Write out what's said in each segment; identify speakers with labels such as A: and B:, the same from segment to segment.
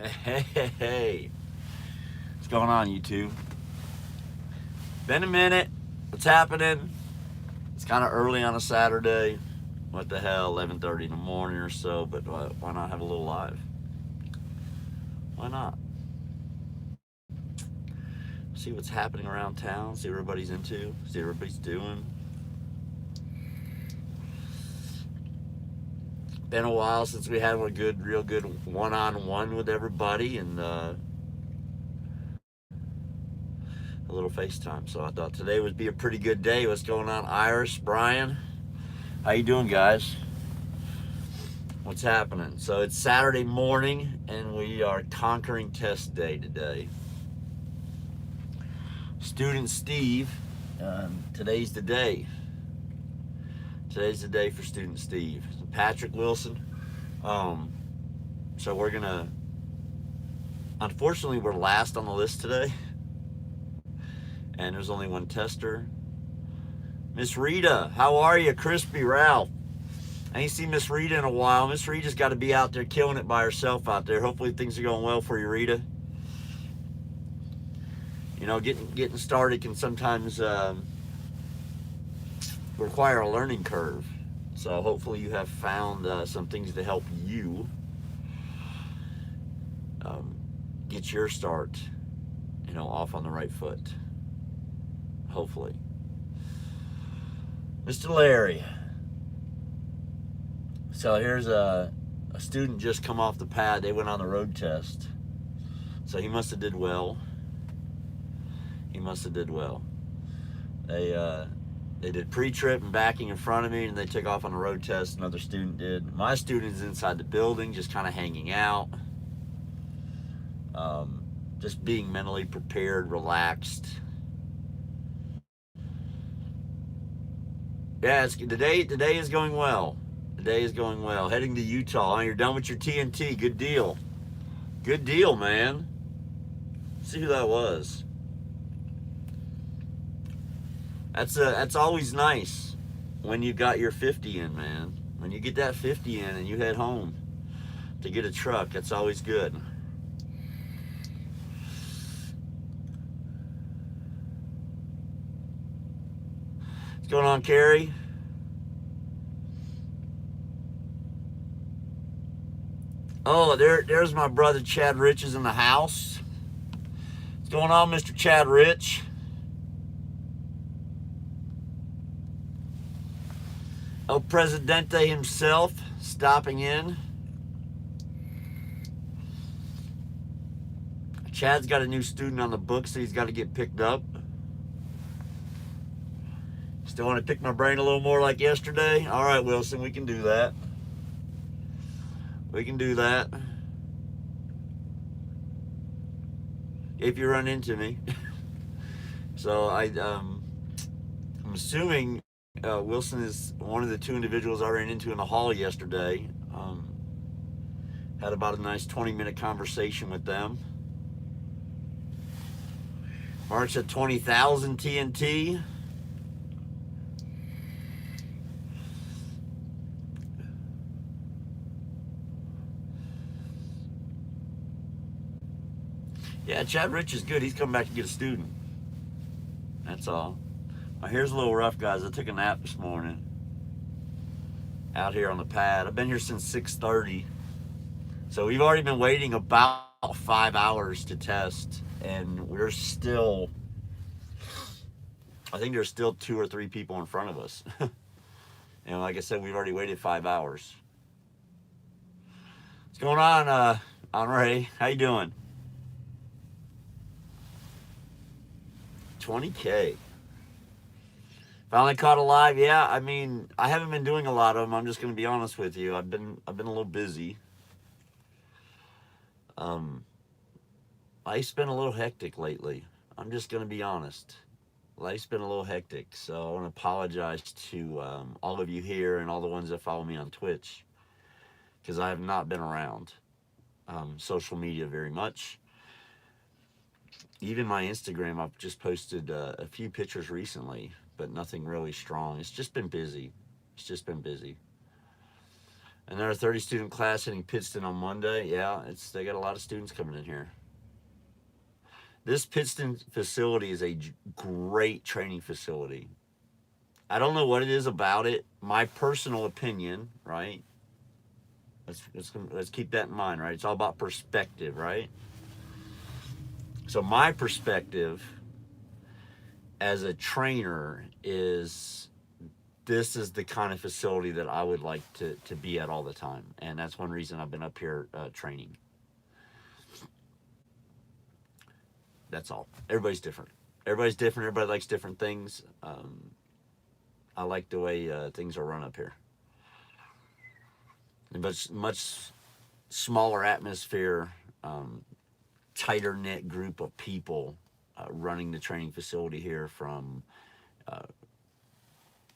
A: Hey, what's going on, YouTube? Been a minute. What's happening? It's kind of early on a Saturday. What the hell, 11:30 in the morning or so, but why not have a little live? Why not? See what's happening around town, see what everybody's into, see what everybody's doing. Been a while since we had a real good one-on-one with everybody, and a little FaceTime. So I thought today would be a pretty good day. What's going on, Iris, Brian? How you doing, guys? What's happening? So it's Saturday morning, and we are conquering test day today. Student Steve, today's the day. Today's the day for Student Steve. Patrick Wilson. So we're gonna. Unfortunately, we're last on the list today, and there's only one tester. Miss Rita, how are you? Crispy Ralph. I ain't seen Miss Rita in a while. Miss Rita's got to be out there killing it by herself out there. Hopefully things are going well for you, Rita. You know, getting started can sometimes require a learning curve. So hopefully you have found some things to help you get your start, off on the right foot. Hopefully. Mr. Larry. So here's a student just come off the pad. They went on the road test. So he must have did well. He must have did well. They did pre-trip and backing in front of me, and they took off on the road test. Another student did. My student's inside the building, just kind of hanging out. Just being mentally prepared, relaxed. Yeah, today is going well. Today is going well. Heading to Utah. You're done with your TNT. Good deal. Good deal, man. Let's see who that was. That's always nice when you got your 50 in, man. When you get that 50 in and you head home to get a truck, that's always good. What's going on, Carrie? Oh, there's my brother Chad Rich is in the house. What's going on, Mr. Chad Rich? El Presidente himself stopping in. Chad's got a new student on the book, so he's got to get picked up. Still want to pick my brain a little more like yesterday? All right, Wilson, we can do that. We can do that. If you run into me. So I'm assuming Wilson is one of the two individuals I ran into in the hall yesterday. Had about a nice 20-minute conversation with them. Mark's at 20,000 TNT. Yeah, Chad Rich is good. He's coming back to get a student. That's all. My hair's a little rough, guys. I took a nap this morning out here on the pad. I've been here since 6:30. So we've already been waiting about 5 hours to test, and we're still, I think there's still 2 or 3 people in front of us. And like I said, we've already waited 5 hours. What's going on, Honore? How you doing? 20K. Finally caught a live. Yeah, I mean, I haven't been doing a lot of them. I'm just going to be honest with you. I've been a little busy. Life's been a little hectic lately. I'm just going to be honest. Life's been a little hectic, so I want to apologize to all of you here and all the ones that follow me on Twitch, because I have not been around social media very much. Even my Instagram, I've just posted a few pictures recently, but nothing really strong. It's just been busy. It's just been busy. Another 30 student class hitting Pittston on Monday. Yeah, they got a lot of students coming in here. This Pittston facility is a great training facility. I don't know what it is about it. My personal opinion, right? Let's keep that in mind, right? It's all about perspective, right? So my perspective as a trainer is this is the kind of facility that I would like to be at all the time. And that's one reason I've been up here training. That's all. Everybody's different. Everybody's different. Everybody likes different things. I like the way things are run up here. But much smaller atmosphere, tighter knit group of people running the training facility here, from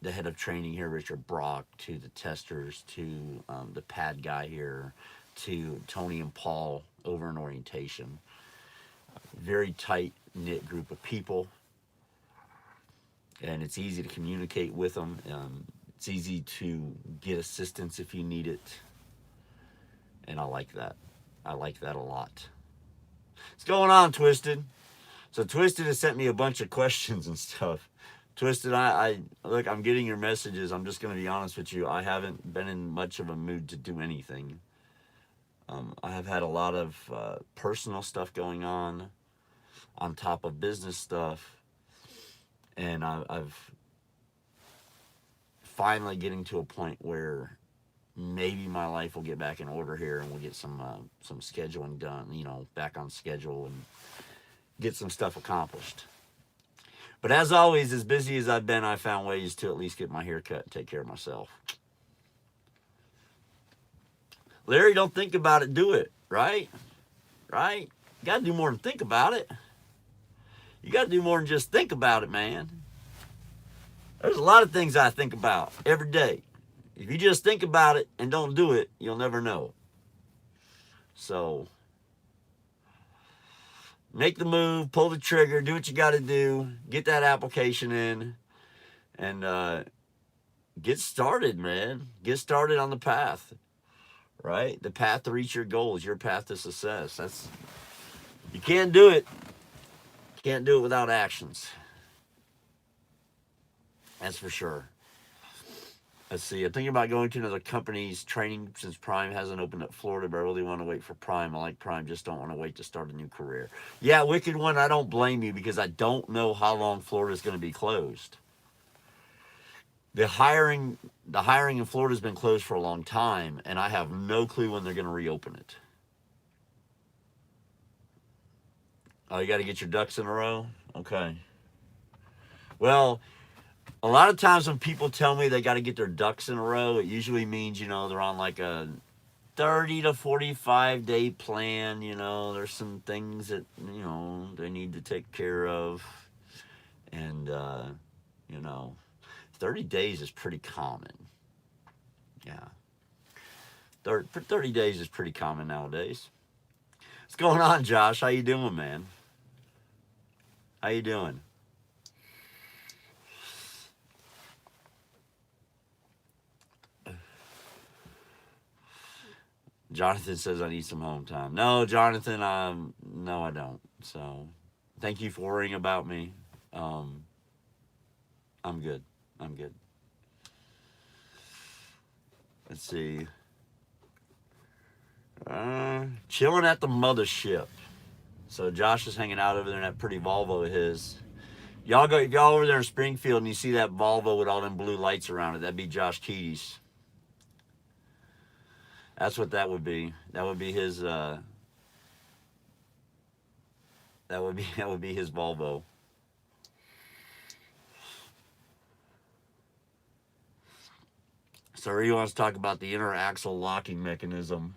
A: the head of training here, Richard Brock, to the testers, to the pad guy here, to Tony and Paul over in orientation. Very tight knit group of people, and it's easy to communicate with them. It's easy to get assistance if you need it, and I like that. I like that a lot. What's going on, Twisted? So Twisted has sent me a bunch of questions and stuff. Twisted, I look, I'm getting your messages. I'm just going to be honest with you. I haven't been in much of a mood to do anything. I have had a lot of personal stuff going on top of business stuff. And I've finally getting to a point where maybe my life will get back in order here, and we'll get some scheduling done, back on schedule, and get some stuff accomplished. But as always, as busy as I've been, I found ways to at least get my hair cut and take care of myself. Larry, don't think about it, do it, right? Right? You got to do more than think about it. You got to do more than just think about it, man. There's a lot of things I think about every day. If you just think about it and don't do it, you'll never know. So, make the move, pull the trigger, do what you got to do, get that application in, and get started, man. Get started on the path, right? The path to reach your goals, your path to success. You can't do it. You can't do it without actions. That's for sure. Let's see. I'm thinking about going to another company's training since Prime hasn't opened up Florida, but I really want to wait for Prime. I like Prime, just don't want to wait to start a new career. Yeah, Wicked One, I don't blame you, because I don't know how long Florida is going to be closed. The hiring in Florida has been closed for a long time, and I have no clue when they're going to reopen it. Oh, you got to get your ducks in a row? Okay. Well, a lot of times when people tell me they got to get their ducks in a row, it usually means, they're on like a 30 to 45 day plan. There's some things that, they need to take care of. And, 30 days is pretty common. Yeah. 30 days is pretty common nowadays. What's going on, Josh? How you doing, man? How you doing? Jonathan says I need some home time. No, Jonathan, no, I don't. So, thank you for worrying about me. I'm good. I'm good. Let's see. Chilling at the mothership. So Josh is hanging out over there in that pretty Volvo of his. If y'all over there in Springfield and you see that Volvo with all them blue lights around it, that'd be Josh Keaty's. That's what that would be. That would be his. That would be his Volvo. So he wants to talk about the inner axle locking mechanism.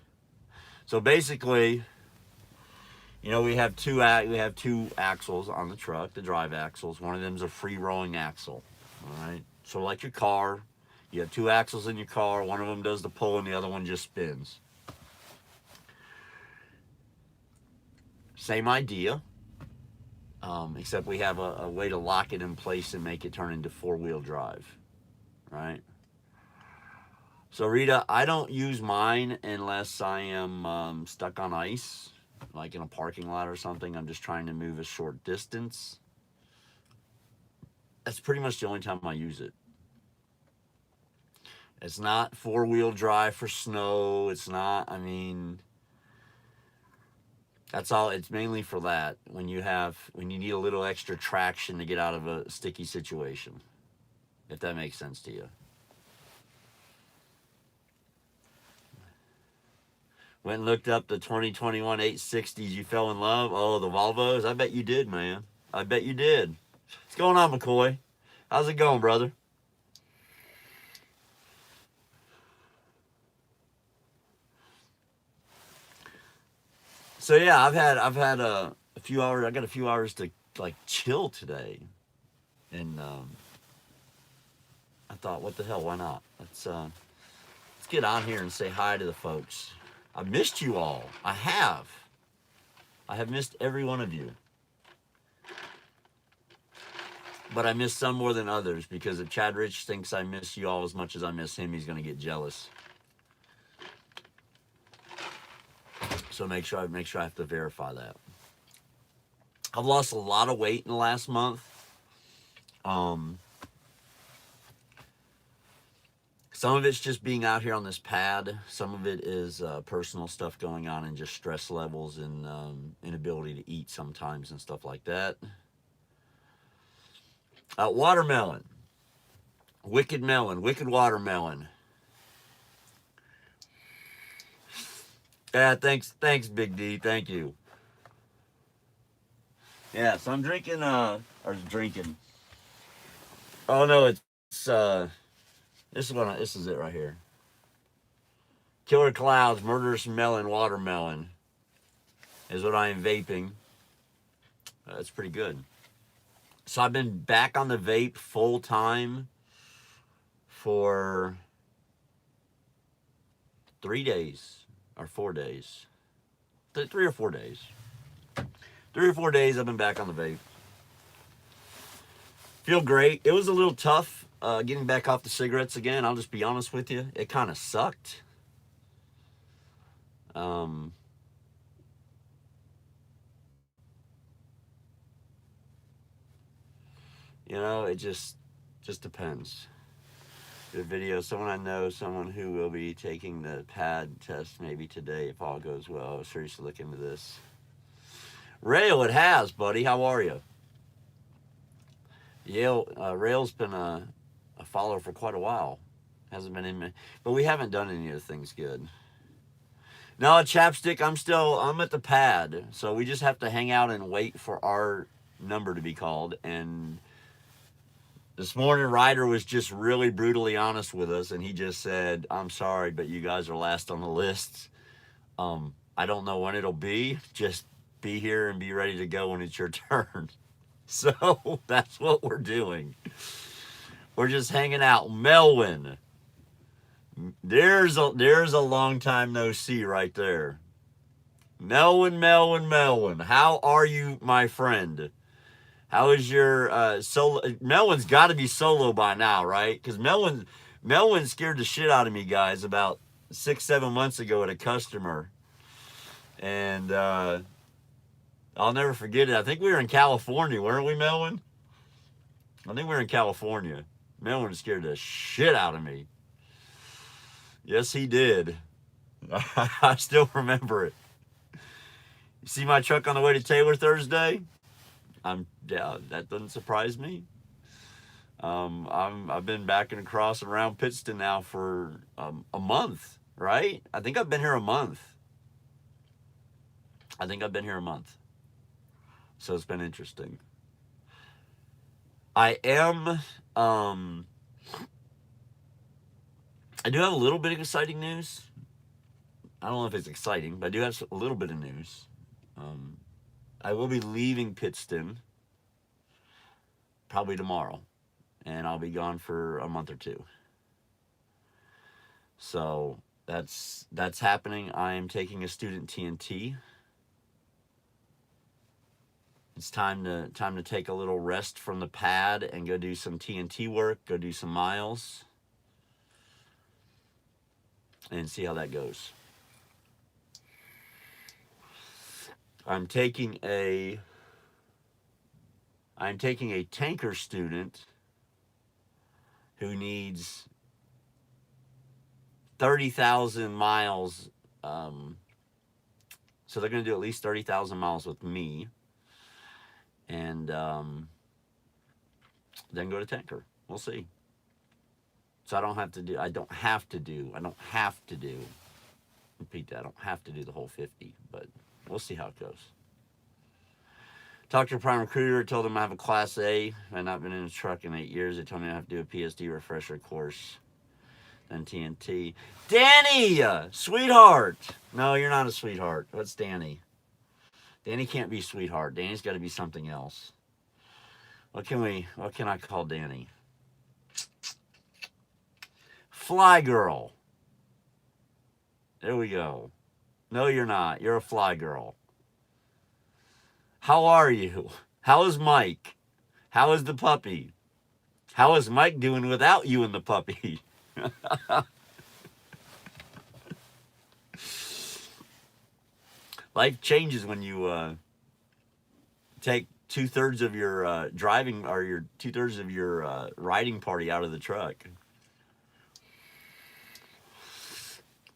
A: So basically, we have two axles on the truck, the drive axles. One of them is a free rolling axle. All right. So like your car. You have two axles in your car. One of them does the pull and the other one just spins. Same idea, except we have a way to lock it in place and make it turn into four-wheel drive, right? So Rita, I don't use mine unless I am stuck on ice, like in a parking lot or something. I'm just trying to move a short distance. That's pretty much the only time I use it. It's not four-wheel drive for snow. It's not, I mean, that's all. It's mainly for that. When you need a little extra traction to get out of a sticky situation, if that makes sense to you. Went and looked up the 2021 860s. You fell in love? Oh, the Volvos? I bet you did, man. I bet you did. What's going on, McCoy? How's it going, brother? So yeah, I've had a few hours. I got a few hours to like chill today, and I thought, what the hell? Why not? Let's get on here and say hi to the folks. I missed you all. I have. I have missed every one of you. But I miss some more than others, because if Chad Rich thinks I miss you all as much as I miss him, he's going to get jealous. So make sure I have to verify that. I've lost a lot of weight in the last month. Some of it's just being out here on this pad. Some of it is personal stuff going on, and just stress levels and inability to eat sometimes and stuff like that. Watermelon. Wicked melon. Wicked watermelon. Yeah, thanks, Big D. Thank you. Yeah, so I'm drinking, drinking. Oh no, this is it right here. Killer Clouds, Murderous Melon, Watermelon is what I am vaping. That's pretty good. So I've been back on the vape full time for 3 days or 4 days. 3 or 4 days. 3 or 4 days I've been back on the vape. Feel great. It was a little tough getting back off the cigarettes again. I'll just be honest with you. It kind of sucked. You know, it just depends. The video, someone I know, someone who will be taking the pad test maybe today if all goes well. I'll seriously look into this. Rail, it has, buddy. How are you? Rail's been a follower for quite a while. Hasn't been in me, but we haven't done any of the things good. No, Chapstick, I'm at the pad, so we just have to hang out and wait for our number to be called. And this morning, Ryder was just really brutally honest with us, and he just said, I'm sorry, but you guys are last on the list. I don't know when it'll be. Just be here and be ready to go when it's your turn. So that's what we're doing. We're just hanging out. Melwin. There's a long time no see right there. Melwin. How are you, my friend? How is your solo? Melwin's got to be solo by now, right? Because Melwin scared the shit out of me, guys, about 6-7 months ago at a customer. And I'll never forget it. I think we were in California, weren't we, Melwin? I think we were in California. Melwin scared the shit out of me. Yes, he did. I still remember it. You see my truck on the way to Taylor Thursday? That doesn't surprise me. I've been back and across around Pittston now for a month, right? I think I've been here a month. So it's been interesting. I do have a little bit of exciting news. I don't know if it's exciting, but I do have a little bit of news. I will be leaving Pittston probably tomorrow, and I'll be gone for a month or two. So that's happening. I am taking a student TNT. It's time to take a little rest from the pad and go do some TNT work, go do some miles. and see how that goes. I'm taking a tanker student who needs 30,000 miles. So they're going to do at least 30,000 miles with me, and then go to tanker. We'll see. So I don't have to do. Repeat that. I don't have to do the whole 50, but we'll see how it goes. Talked to a prime recruiter, told him I have a Class A. I've not been in a truck in 8 years. They told me I have to do a PSD refresher course. Then TNT. Danny! Sweetheart! No, you're not a sweetheart. What's Danny? Danny can't be sweetheart. Danny's got to be something else. What can I call Danny? Fly girl. There we go. No, you're not. You're a fly girl. How are you? How is Mike? How is the puppy? How is Mike doing without you and the puppy? Life changes when you take 2/3 of your driving, or your 2/3 of your riding party out of the truck.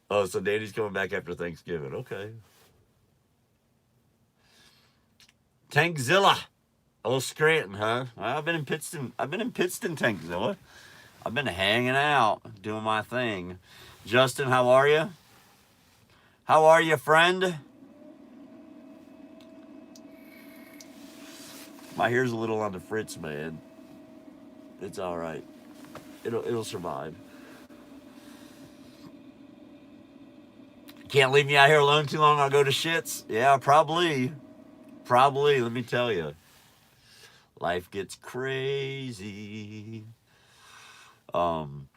A: Oh, so Danny's coming back after Thanksgiving. Okay. Tankzilla. Oh, Scranton, huh? Well, I've been in Pittston, Tankzilla. I've been hanging out, doing my thing. Justin, how are you? How are you, friend? My hair's a little on the fritz, man. It's all right. It'll survive. Can't leave me out here alone too long. I'll go to shits. Yeah, probably. Let me tell you. Life gets crazy. So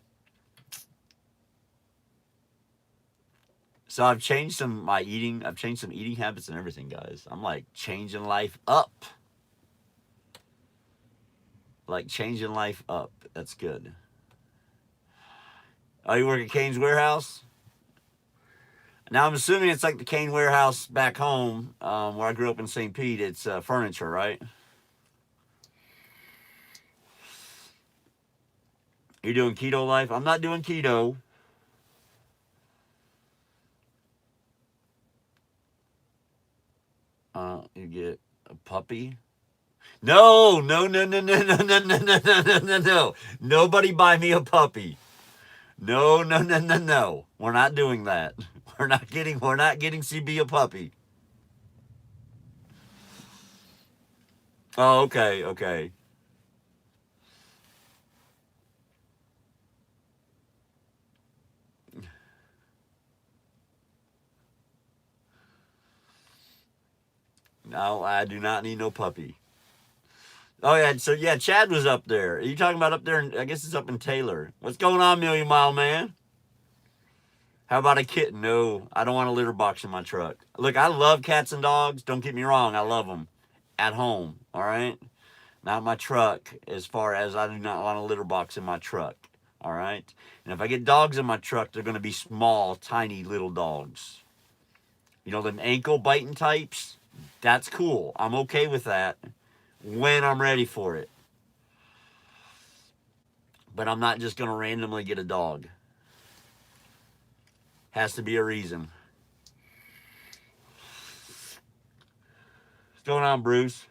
A: I've changed some eating habits and everything, guys. I'm like changing life up. That's good. Oh, you work at Kane's Warehouse? Now, I'm assuming it's like the Kane Warehouse back home, where I grew up in St. Pete. It's furniture, right? You're doing keto life? I'm not doing keto. You get a puppy? No. Nobody buy me a puppy. No. We're not doing that. We're not getting CB a puppy. Oh, okay. No, I do not need no puppy. Oh, yeah, so yeah, Chad was up there. Are you talking about up there? I guess it's up in Taylor. What's going on, Million Mile Man? How about a kitten? No, I don't want a litter box in my truck. Look, I love cats and dogs. Don't get me wrong. I love them at home, all right? Not my truck, as far as I do not want a litter box in my truck, all right? And if I get dogs in my truck, they're going to be small, tiny little dogs. You know, them ankle biting types? That's cool. I'm okay with that when I'm ready for it. But I'm not just going to randomly get a dog. Has to be a reason. What's going on, Bruce?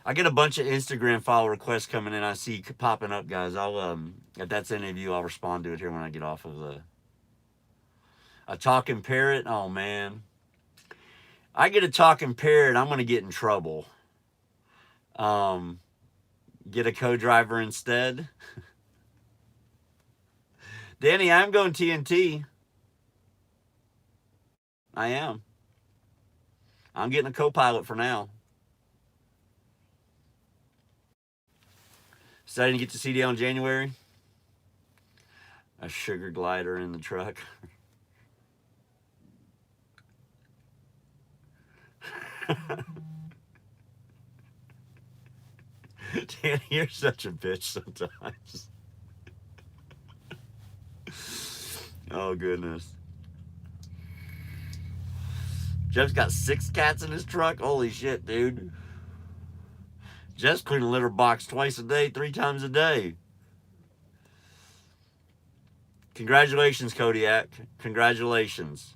A: I get a bunch of Instagram follow requests coming in. I see popping up, guys. I'll if that's any of you, I'll respond to it here when I get off of a talking parrot. Oh man, I get a talking parrot, I'm gonna get in trouble. Get a co-driver instead. Danny, I'm going TNT. I am. I'm getting a co-pilot for now. Deciding to get to CDL in January. A sugar glider in the truck. Danny, you're such a bitch sometimes. Oh, goodness. Jeff's got 6 cats in his truck. Holy shit, dude. Jeff's cleaning a litter box twice a day, 3 times a day. Congratulations, Kodiak. Congratulations.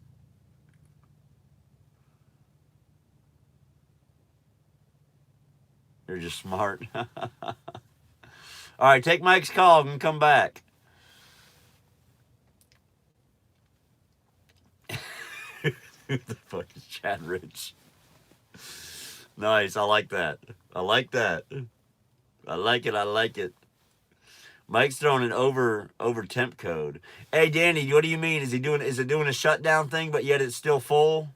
A: You're just smart. All right, take Mike's call and come back. Who the fuck is Chad Rich? Nice, I like that. I like that. I like it. I like it. Mike's throwing an over temp code. Hey Danny, what do you mean? Is it doing a shutdown thing, but yet it's still full?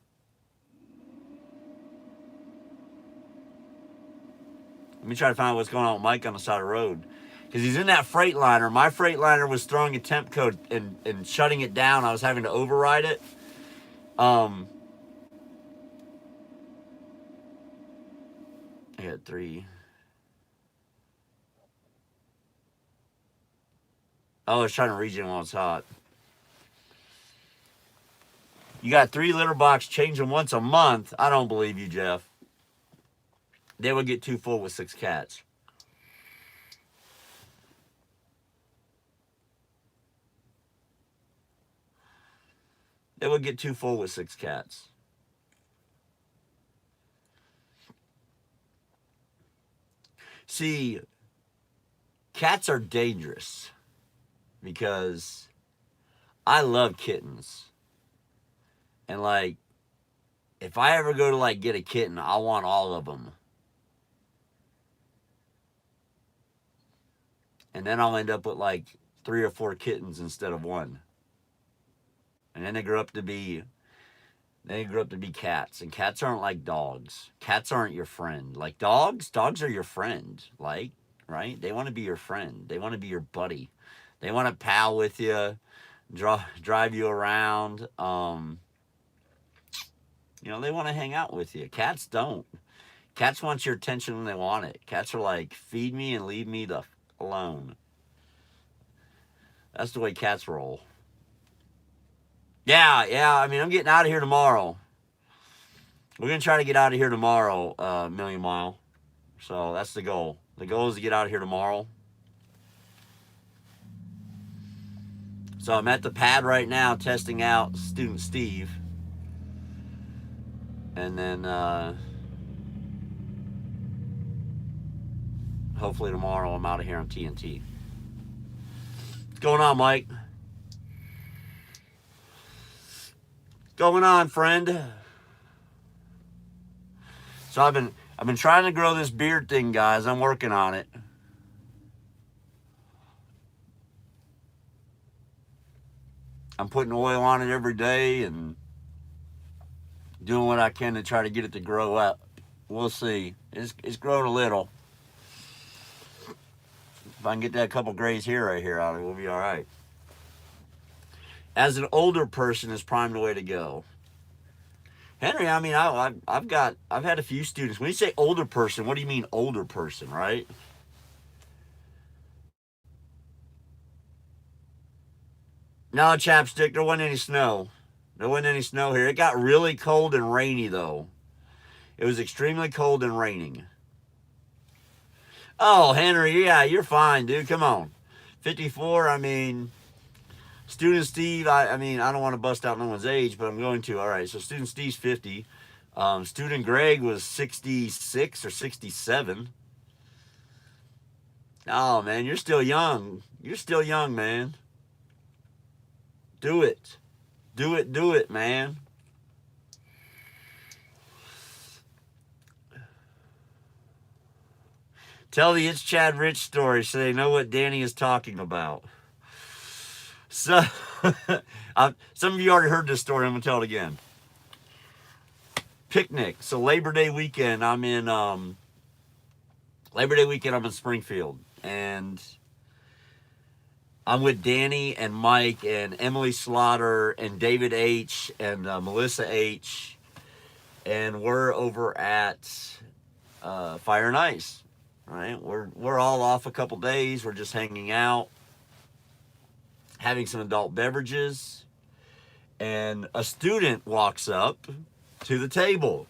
A: Let me try to find out what's going on with Mike on the side of the road. Because he's in that Freightliner. My Freightliner was throwing a temp code and shutting it down. I was having to override it. I got 3. Oh, I was trying to regen while it's hot. You got 3 litter box, change them once a month. I don't believe you, Jeff. They would get too full with 6 cats. They would get too full with 6 cats. See, cats are dangerous because I love kittens. And like, if I ever go to like get a kitten, I want all of them. And then I'll end up with like 3 or 4 kittens instead of 1. And then they grow up to be cats. And cats aren't like dogs. Cats aren't your friend. Like dogs are your friend. Like, right? They want to be your friend. They want to be your buddy. They want to pal with you, drive you around. They want to hang out with you. Cats don't. Cats want your attention when they want it. Cats are like, feed me and leave me the alone. That's the way cats roll. Yeah. I mean, I'm getting out of here tomorrow. We're going to try to get out of here tomorrow, Million Mile. So that's the goal. The goal is to get out of here tomorrow. So I'm at the pad right now testing out student Steve. And then hopefully tomorrow I'm out of here on TNT. What's going on, Mike? What's going on, friend? So I've been trying to grow this beard thing, guys. I'm working on it. I'm putting oil on it every day and doing what I can to try to get it to grow up. We'll see. It's growing a little. If I can get that couple grays hair right here out of it, we'll be all right. As an older person, is prime the way to go. Henry, I mean, I've had a few students. When you say older person, what do you mean older person, right? No, Chapstick, there wasn't any snow. There wasn't any snow here. It got really cold and rainy, though. It was extremely cold and raining. Oh, Henry, yeah, you're fine, dude. Come on. 54, I mean, student Steve, I mean, I don't want to bust out no one's age, but I'm going to. All right, so student Steve's 50. Student Greg was 66 or 67. Oh, man, you're still young. You're still young, man. Do it. Do it, man. Tell the It's Chad Rich story so they know what Danny is talking about. So, some of you already heard this story. I'm going to tell it again. Picnic. So Labor Day weekend, I'm in Springfield. And I'm with Danny and Mike and Emily Slaughter and David H. and Melissa H. And we're over at Fire and Ice. Right? We're all off a couple days. We're just hanging out, having some adult beverages. and a student walks up to the table.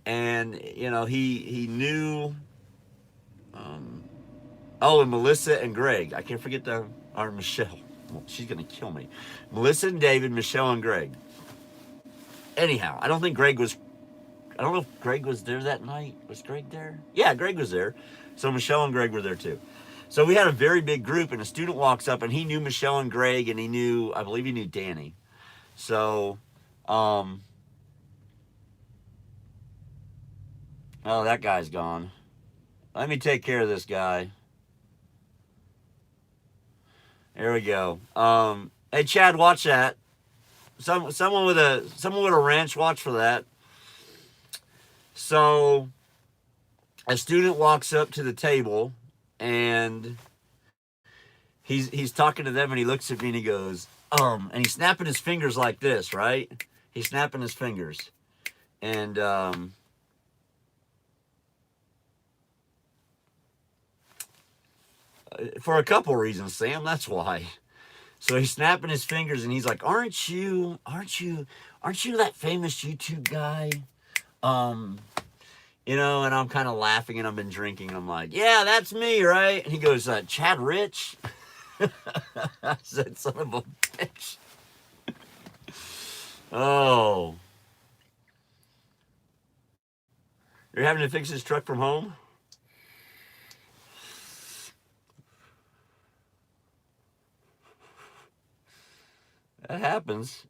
A: And, you know, he knew, oh, and Melissa and Greg. I can't forget or Michelle. Well, she's going to kill me. Melissa and David, Michelle and Greg. Anyhow, I don't know if Greg was there that night. Was Greg there? Yeah, Greg was there. So Michelle and Greg were there too. So we had a very big group, and a student walks up, and he knew Michelle and Greg, and I believe he knew Danny. So, oh, that guy's gone. Let me take care of this guy. There we go. Hey, Chad, watch that. Someone with a wrench, watch for that. So, a student walks up to the table, and he's talking to them, and he looks at me and he goes, and he's snapping his fingers like this, right? He's snapping his fingers. And, for a couple reasons, Sam, that's why. So he's snapping his fingers, and he's like, aren't you that famous YouTube guy? You know, and I'm kind of laughing, and I've been drinking. I'm like, yeah, that's me, right? And he goes, Chad Rich? I said, son of a bitch. Oh. You're having to fix his truck from home? That happens.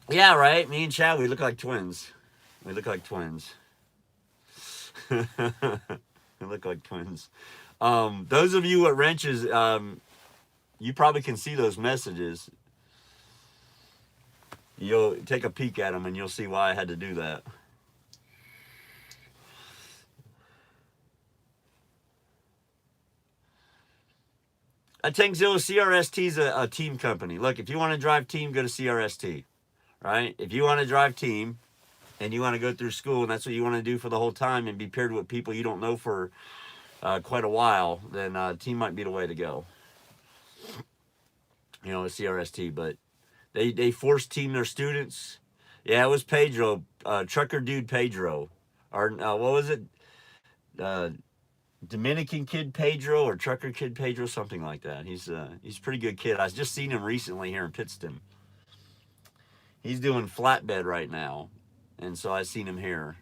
A: Yeah, right. Me and Chad, we look like twins. We look like twins. We look like twins. Those of you at wrenches, you probably can see those messages. You'll take a peek at them, and you'll see why I had to do that. Tankzilla CRST is a team company. Look, if you want to drive team, go to CRST, right? If you want to drive team and you want to go through school and that's what you want to do for the whole time and be paired with people you don't know for quite a while, then team might be the way to go. You know, it's CRST, but they force team their students. Yeah, it was Pedro, trucker dude Pedro. Or what was it? Dominican kid Pedro or trucker kid Pedro, something like that. He's a pretty good kid. I just seen him recently here in Pittston. He's doing flatbed right now, and so I seen him here.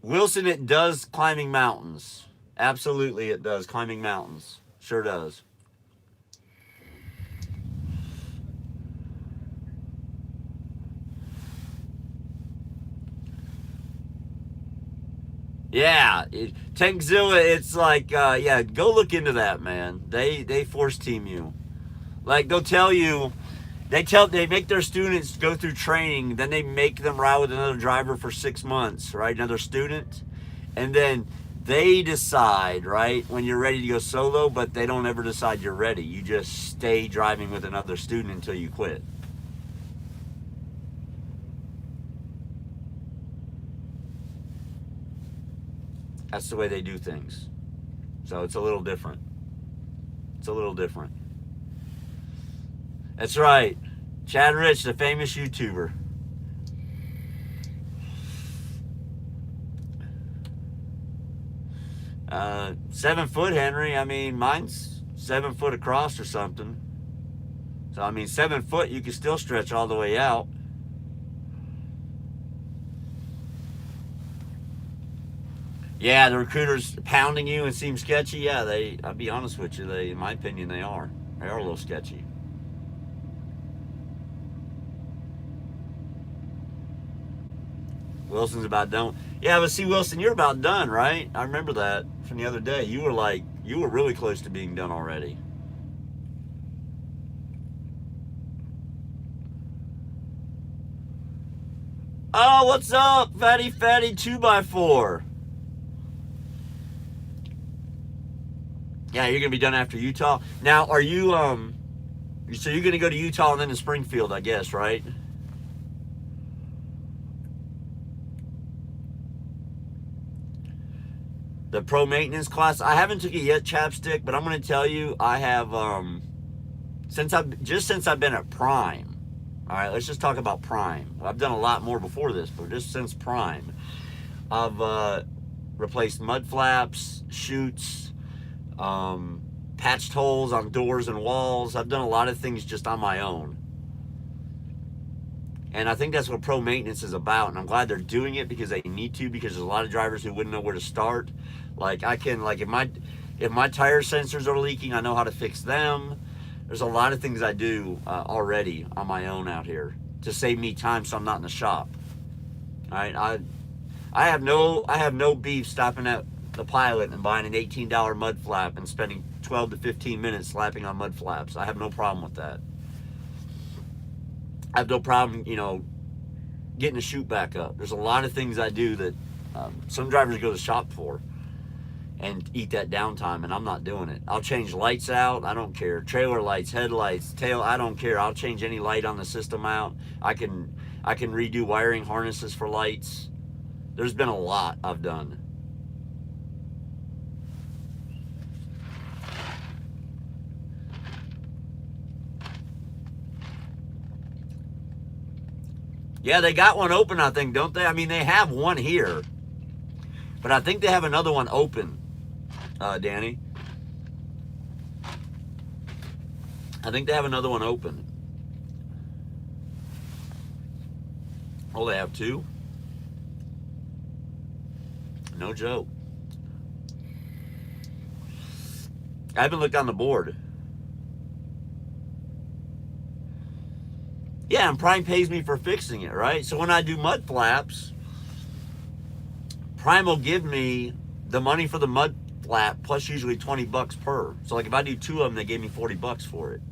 A: Wilson, it does climbing mountains. Absolutely, it does climbing mountains. Sure does. Yeah, Tankzilla, it's like, yeah, go look into that, man. They force team you. Like, they'll tell you, they make their students go through training, then they make them ride with another driver for 6 months, right? Another student. And then they decide, right, when you're ready to go solo, but they don't ever decide you're ready. You just stay driving with another student until you quit. That's the way they do things. So it's a little different. It's a little different. That's right. Chad Rich, the famous YouTuber. Uh, 7 foot, Henry. I mean, mine's 7 foot across or something. So, I mean, 7 foot, you can still stretch all the way out. Yeah, the recruiters pounding you and seem sketchy. Yeah, I'll be honest with you, in my opinion, they are. They are a little sketchy. Wilson's about done. Yeah, but see, Wilson, you're about done, right? I remember that from the other day. You were really close to being done already. Oh, what's up, fatty 2x4? Yeah, you're gonna be done after Utah. Now, are you so you're gonna go to Utah and then to Springfield, I guess, right? The pro maintenance class. I haven't took it yet, Chapstick, but I'm gonna tell you, I have since I've been at Prime. All right, let's just talk about Prime. I've done a lot more before this, but just since Prime, I've replaced mud flaps, chutes, patched holes on doors and walls. I've done a lot of things just on my own. And I think that's what pro maintenance is about. And I'm glad they're doing it because they need to, because there's a lot of drivers who wouldn't know where to start. Like I can, like if my tire sensors are leaking, I know how to fix them. There's a lot of things I do already on my own out here to save me time so I'm not in the shop. All right, I have no beef stopping at the Pilot and buying an $18 mud flap and spending 12 to 15 minutes slapping on mud flaps. I have no problem with that. I have no problem, getting a chute back up. There's a lot of things I do that some drivers go to the shop for and eat that downtime, and I'm not doing it. I'll change lights out. I don't care. Trailer lights, headlights, tail. I don't care. I'll change any light on the system out. I can redo wiring harnesses for lights. There's been a lot I've done. Yeah, they got one open, I think, don't they? I mean, they have one here, but I think they have another one open, Danny. I think they have another one open. Oh, they have two? No joke. I haven't looked on the board. Yeah, and Prime pays me for fixing it, right? So when I do mud flaps, Prime will give me the money for the mud flap plus usually $20 per. So like if I do two of them, they gave me $40 for it.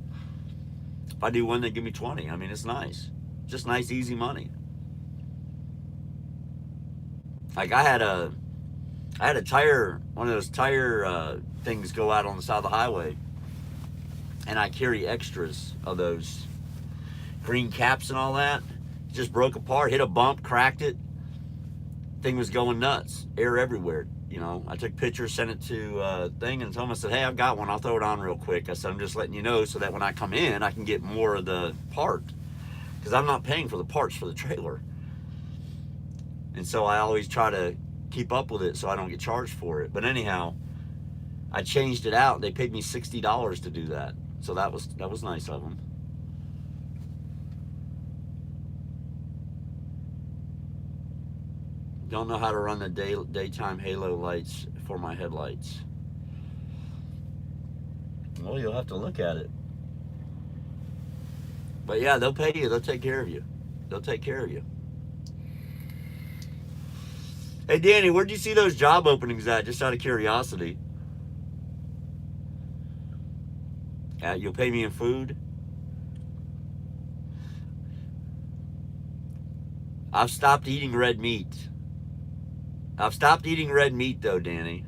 A: If I do one, they give me 20. I mean, it's nice. Just nice, easy money. Like I had a tire, one of those tire things go out on the side of the highway, and I carry extras of those green caps and all that. It just broke apart, hit a bump, cracked it. Thing was going nuts, air everywhere. I took pictures, sent it to thing, and told him, I said, hey, I've got one, I'll throw it on real quick. I said, I'm just letting you know so that when I come in, I can get more of the part, because I'm not paying for the parts for the trailer. And so I always try to keep up with it so I don't get charged for it. But anyhow, I changed it out. They paid me $60 to do that. So that was nice of them. Don't know how to run the daytime halo lights for my headlights. Well, you'll have to look at it. But yeah, they'll pay you. They'll take care of you. They'll take care of you. Hey, Danny, where'd you see those job openings at? Just out of curiosity. You'll pay me in food? I've stopped eating red meat. I've stopped eating red meat, though, Danny.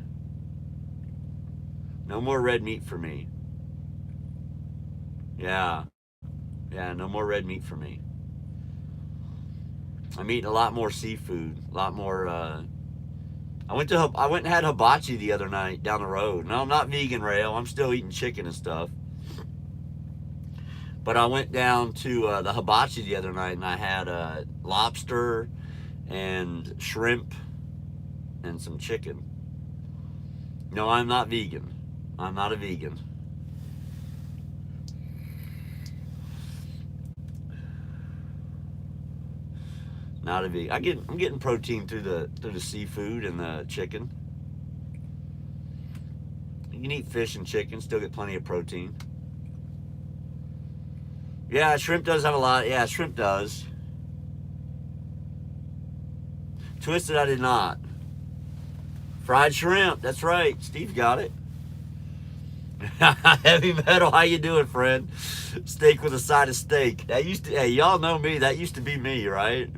A: No more red meat for me. Yeah. Yeah, no more red meat for me. I'm eating a lot more seafood. A lot more, I went and had hibachi the other night down the road. No, I'm not vegan, Rail. I'm still eating chicken and stuff. But I went down to the hibachi the other night, and I had lobster and shrimp and some chicken. No, I'm not vegan. I'm not a vegan. Not a vegan. I'm getting protein through the seafood and the chicken. You can eat fish and chicken, still get plenty of protein. Yeah, shrimp does have a lot. Yeah, shrimp does. Twisted, I did not. Fried shrimp, that's right. Steve got it. Heavy metal, how you doing, friend? Steak with a side of steak. Hey, y'all know me. That used to be me, right?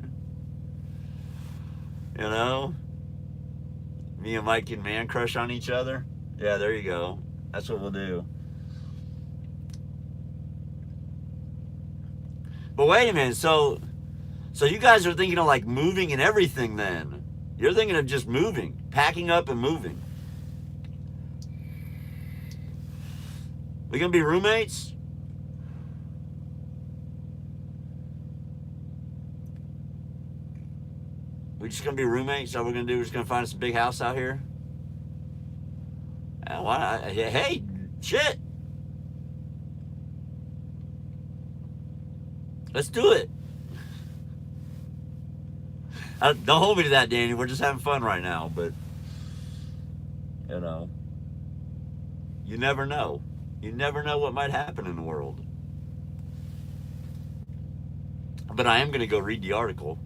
A: You know? Me and Mike and Man crush on each other. Yeah, there you go. That's what we'll do. But wait a minute, so you guys are thinking of like moving and everything then. You're thinking of just moving, packing up and moving. We gonna be roommates? We just gonna be roommates? All we're gonna do is gonna find us a big house out here? Hey, shit. Let's do it. Don't hold me to that, Danny. We're just having fun right now, but you know, you never know. You never know what might happen in the world. But I am going to go read the article.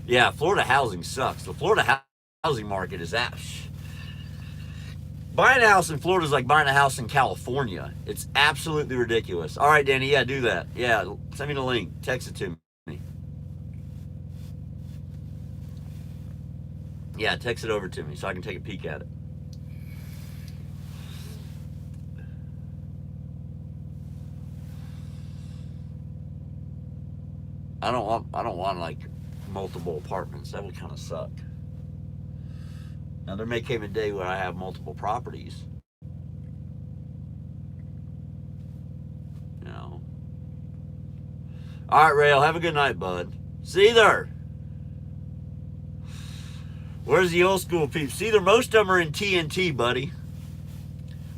A: Yeah, Florida housing sucks. The Florida housing market is buying a house in Florida is like buying a house in California. It's absolutely ridiculous. All right, Danny, yeah, do that. Yeah, send me the link. Text it to me. Yeah, text it over to me so I can take a peek at it. I don't want like multiple apartments. That would kind of suck. Now there may come a day where I have multiple properties. You know. All right, Rail. Have a good night, bud. See there. Where's the old school peeps? See there, most of them are in TNT, buddy.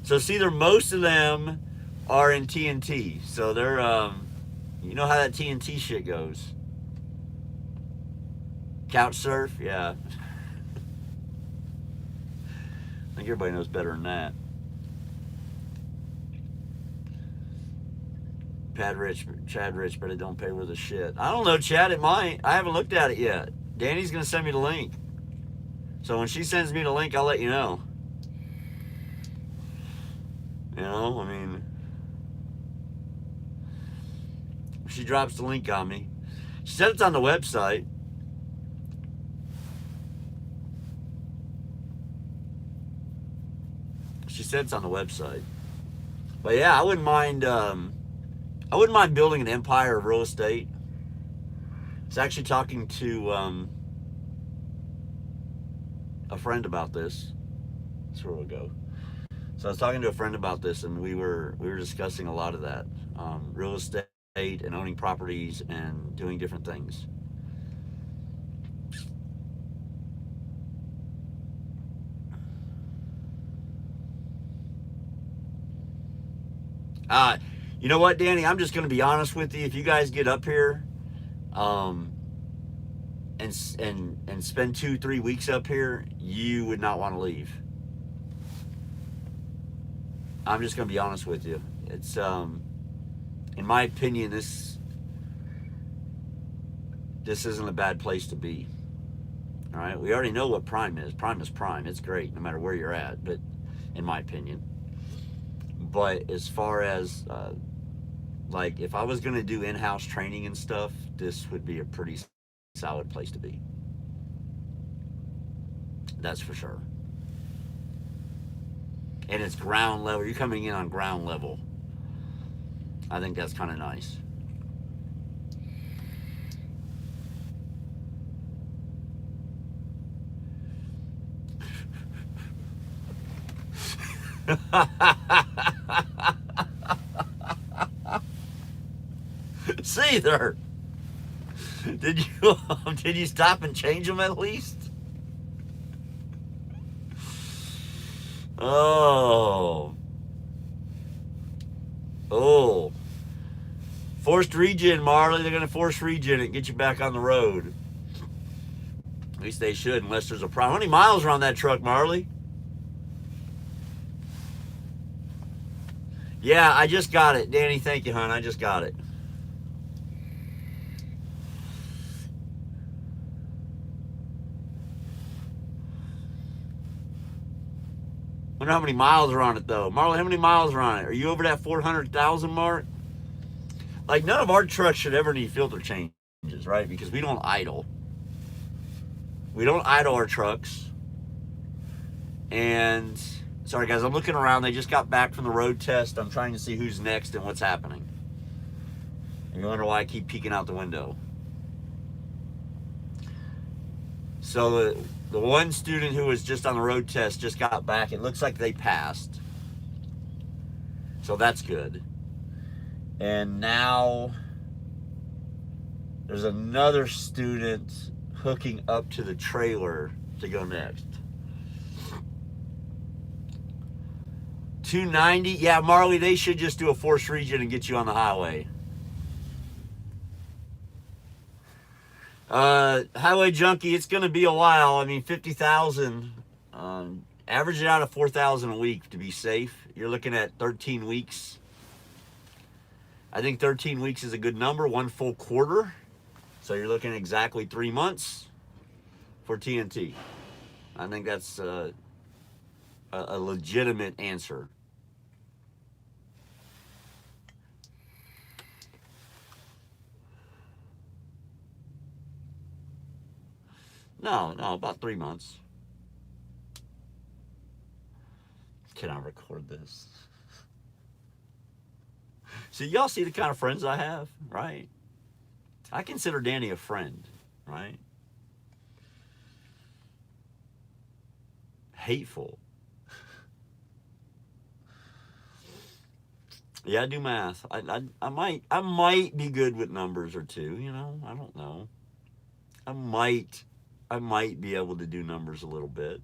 A: So see there, most of them are in TNT. So they're you know how that TNT shit goes. Couch surf, yeah. I think everybody knows better than that. Chad Rich, but it don't pay worth a shit. I don't know, Chad, it might. I haven't looked at it yet. Danny's gonna send me the link. So when she sends me the link, I'll let you know. You know, I mean, she drops the link on me. She said it's on the website. She said it's on the website. But yeah, I wouldn't mind building an empire of real estate. I was actually talking to a friend about this. That's where we'll go. So I was talking to a friend about this, and we were discussing a lot of that, real estate and owning properties and doing different things. You know what, Danny? I'm just going to be honest with you. If you guys get up here, and spend 2-3 weeks up here, you would not want to leave. I'm just going to be honest with you. It's in my opinion, this isn't a bad place to be. All right, we already know what prime is. Prime is prime. It's great no matter where you're at, but in my opinion. But as far as like if I was going to do in-house training and stuff, this would be a pretty solid place to be. That's for sure. And it's ground level. You're coming in on ground level. I think that's kind of nice. See there. Did you stop and change them at least? Oh. Forced regen, Marley. They're going to force regen it and get you back on the road. At least they should, unless there's a problem. How many miles are on that truck, Marley? Yeah, I just got it. Danny, thank you, hon. I just got it. Wonder how many miles are on it, though. Marley, how many miles are on it? Are you over that 400,000 mark? Like, none of our trucks should ever need filter changes, right? Because we don't idle. We don't idle our trucks. And sorry guys, I'm looking around. They just got back from the road test. I'm trying to see who's next and what's happening. And you wonder why I keep peeking out the window. So the one student who was just on the road test just got back. It looks like they passed. So that's good. And now there's another student hooking up to the trailer to go next. 290. Yeah, Marley, they should just do a forced region and get you on the highway. Highway junkie, it's going to be a while. I mean, 50,000. Average it out at 4,000 a week to be safe. You're looking at 13 weeks. I think 13 weeks is a good number, one full quarter. So you're looking at exactly 3 months for TNT. I think that's a legitimate answer. No, about 3 months. Can I record this? So y'all see the kind of friends I have, right? I consider Danny a friend, right? Hateful. Yeah, I do math. I might be good with numbers or two, you know. I don't know. I might be able to do numbers a little bit.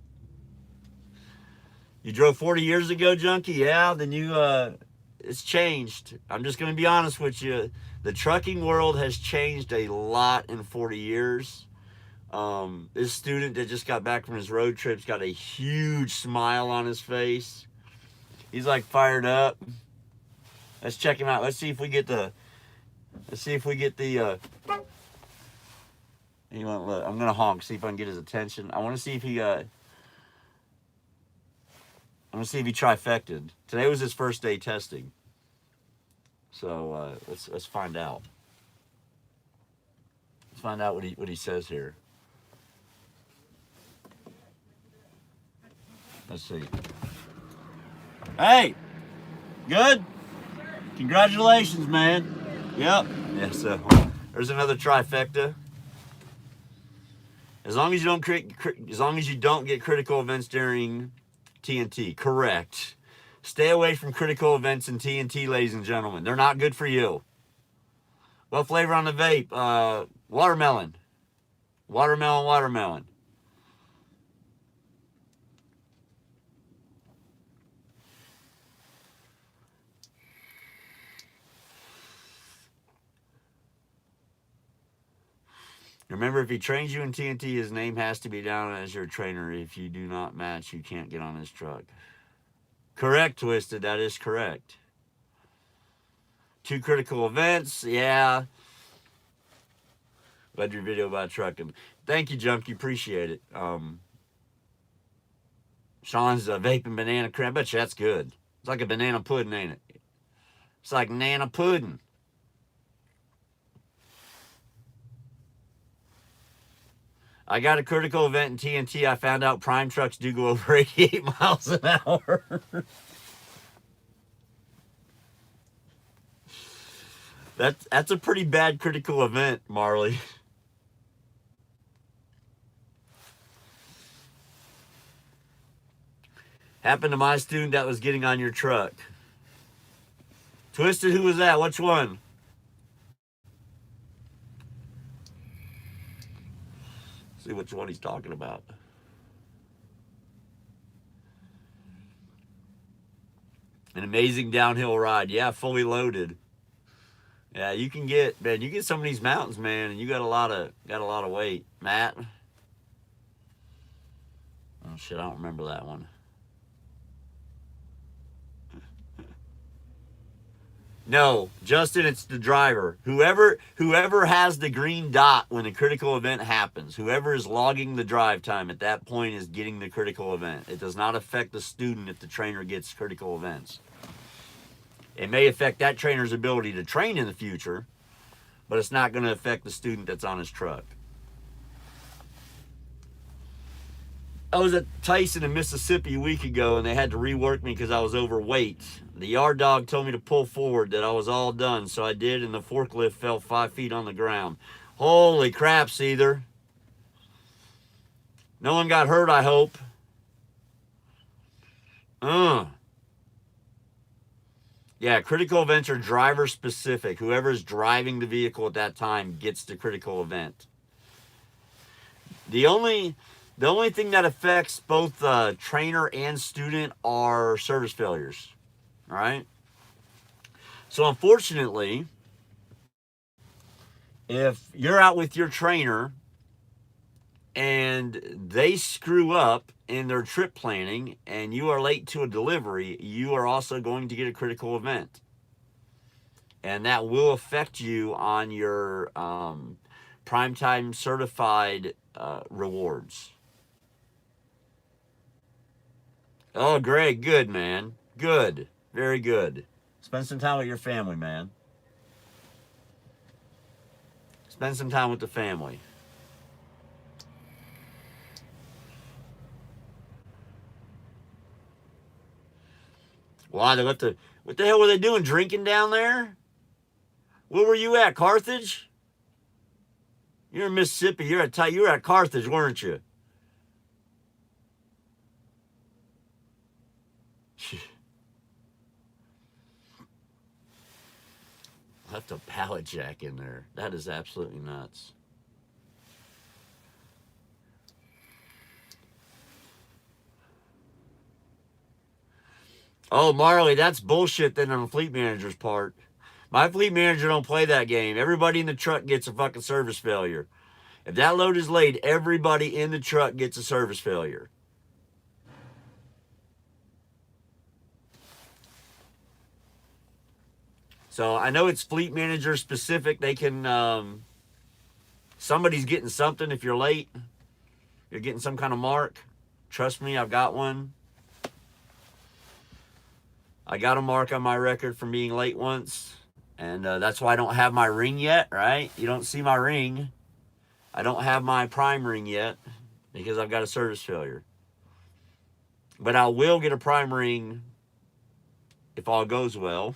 A: You drove 40 years ago, junkie? Yeah, then it's changed. I'm just going to be honest with you. The trucking world has changed a lot in 40 years. This student that just got back from his road trips got a huge smile on his face. He's like fired up. Let's check him out. Let's see if we get the. You want? Look, I'm gonna honk. See if I can get his attention. I want to see if he. I'm gonna see if he trifected. Today was his first day testing. So let's find out. Let's find out what he says here. Let's see. Hey, good. Congratulations, man. Yep. Yeah. So there's another trifecta. As long as you don't get critical events during TNT, correct. Stay away from critical events in TNT, ladies and gentlemen. They're not good for you. What flavor on the vape? Watermelon. Watermelon. Remember, if he trains you in TNT, his name has to be down as your trainer. If you do not match, you can't get on his truck. Correct, Twisted. That is correct. 2 critical events. Yeah. Led your video about trucking. Thank you, Junkie. Appreciate it. Sean's vaping banana cream. I bet you that's good. It's like a banana pudding, ain't it? It's like nana pudding. I got a critical event in TNT. I found out prime trucks do go over 88 miles an hour. That's a pretty bad critical event, Marley. Happened to my student that was getting on your truck. Twisted, who was that? Which one? See which one he's talking about. An amazing downhill ride. Yeah, fully loaded. Yeah, you get some of these mountains, man, and you got a lot of weight. Matt? Oh shit, I don't remember that one. No, Justin, it's the driver. Whoever has the green dot when a critical event happens, whoever is logging the drive time at that point is getting the critical event. It does not affect the student if the trainer gets critical events. It may affect that trainer's ability to train in the future, but it's not going to affect the student that's on his truck. I was at Tyson in Mississippi a week ago, and they had to rework me because I was overweight. The yard dog told me to pull forward, that I was all done, so I did, and the forklift fell 5 feet on the ground. Holy crap, Seether. No one got hurt, I hope. Yeah, critical events are driver specific. Whoever is driving the vehicle at that time gets the critical event. The only thing that affects both trainer and student are service failures. All right. So unfortunately, if you're out with your trainer and they screw up in their trip planning and you are late to a delivery, you are also going to get a critical event. And that will affect you on your primetime certified rewards. Oh, Greg, good, man. Good. Very good. Spend some time with your family, man. Spend some time with the family. Why, they left the... What the hell were they doing? Drinking down there? Where were you at, Carthage? You're in Mississippi. You were at Carthage, weren't you? Left a pallet jack in there. That is absolutely nuts. Oh, Marley, that's bullshit then on the fleet manager's part. My fleet manager don't play that game. Everybody in the truck gets a fucking service failure. If that load is late, everybody in the truck gets a service failure. So I know it's fleet manager specific. They can, somebody's getting something if you're late. You're getting some kind of mark. Trust me, I've got one. I got a mark on my record from being late once. And that's why I don't have my ring yet, right? You don't see my ring. I don't have my prime ring yet because I've got a service failure. But I will get a prime ring, if all goes well,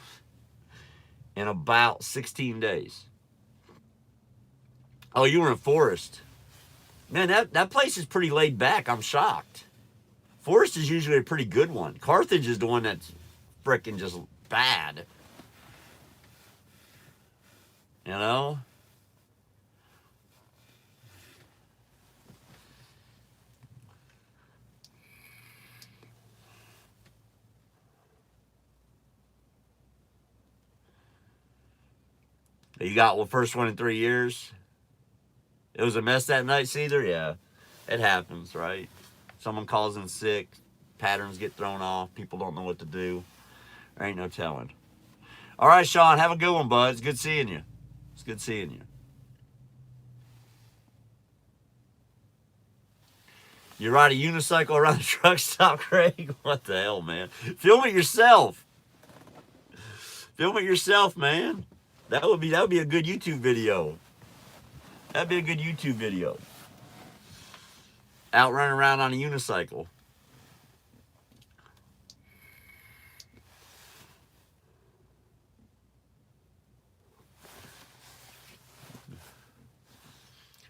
A: in about 16 days. Oh, you were in Forest. Man, that place is pretty laid back. I'm shocked. Forest is usually a pretty good one. Carthage is the one that's freaking just bad. You know? You got the first one in 3 years. It was a mess that night, Seether? Yeah. It happens, right? Someone calls in sick. Patterns get thrown off. People don't know what to do. There ain't no telling. All right, Sean. Have a good one, bud. It's good seeing you. It's good seeing you. You ride a unicycle around the truck stop, Craig? What the hell, man? Film it yourself. Film it yourself, man. That would be a good YouTube video. That'd be a good YouTube video. Out running around on a unicycle.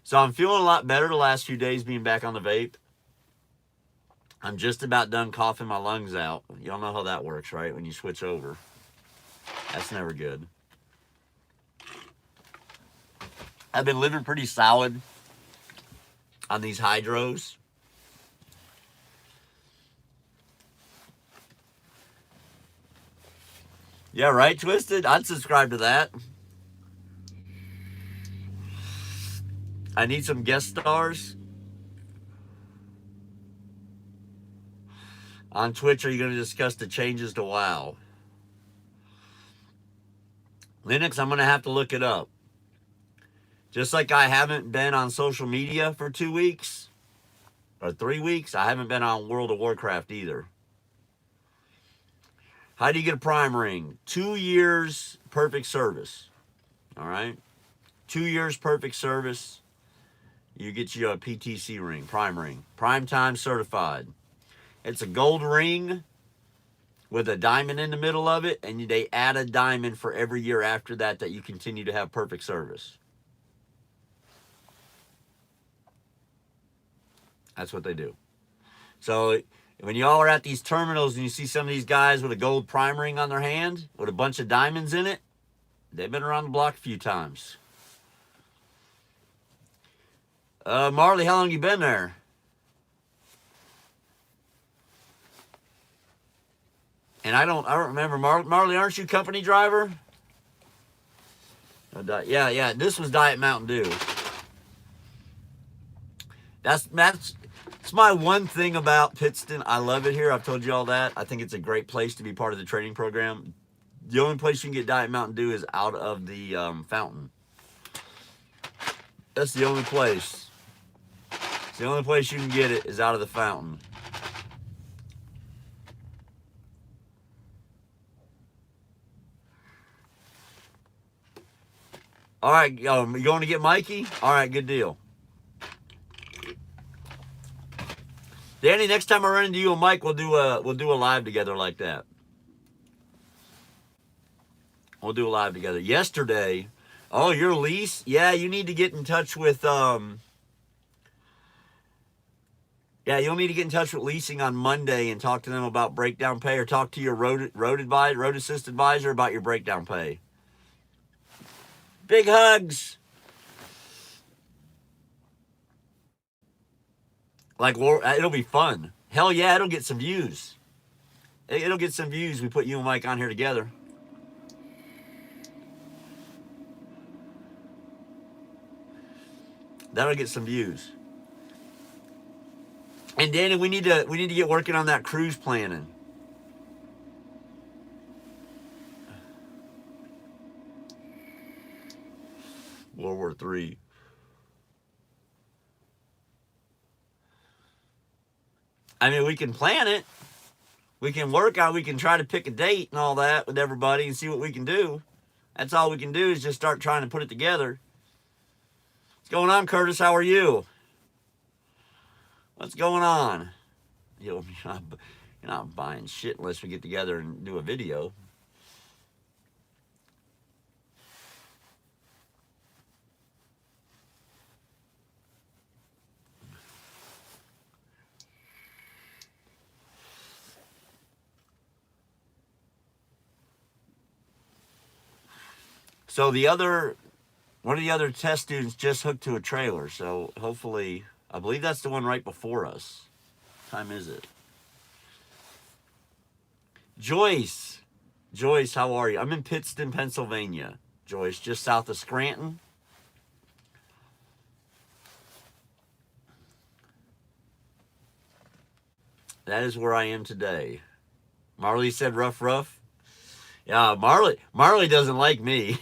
A: So I'm feeling a lot better the last few days being back on the vape. I'm just about done coughing my lungs out. Y'all know how that works, right? When you switch over. That's never good. I've been living pretty solid on these hydros. Yeah, right, Twisted? I'd subscribe to that. I need some guest stars. On Twitch, are you going to discuss the changes to WoW? Linux, I'm going to have to look it up. Just like I haven't been on social media for 2 weeks or 3 weeks, I haven't been on World of Warcraft either. How do you get a prime ring? 2 years perfect service. All right? 2 years perfect service. you get you a PTC ring, prime time certified. It's a gold ring with a diamond in the middle of it, and they add a diamond for every year after that you continue to have perfect service. That's what they do. So when y'all are at these terminals and you see some of these guys with a gold prime ring on their hand with a bunch of diamonds in it, they've been around the block a few times. Marley, how long you been there? And I don't remember. Marley, aren't you company driver? Yeah. This was Diet Mountain Dew. That's my one thing about Pittston. I love it here. I've told you all that. I think it's a great place to be part of the training program. The only place you can get Diet Mountain Dew is out of the fountain. That's the only place. It's the only place you can get it is out of the fountain. All right, you going to get Mikey? All right, good deal. Danny, next time I run into you and Mike, we'll do a live together like that. We'll do a live together. Yesterday, oh, your lease? Yeah, you need to get in touch with yeah, you'll need to get in touch with leasing on Monday and talk to them about breakdown pay, or talk to your road assist advisor about your breakdown pay. Big hugs. Like, it'll be fun. Hell yeah, it'll get some views. It'll get some views. We put you and Mike on here together. That'll get some views. And Danny, we need to get working on that cruise planning. World War III. I mean, we can plan it. We can work out. We can try to pick a date and all that with everybody and see what we can do. That's all we can do is just start trying to put it together. What's going on, Curtis? How are you? What's going on? You're not buying shit unless we get together and do a video. So one of the other test students just hooked to a trailer. So hopefully, I believe that's the one right before us. What time is it? Joyce, how are you? I'm in Pittston, Pennsylvania. Joyce, just south of Scranton. That is where I am today. Marley said rough. Yeah, Marley doesn't like me.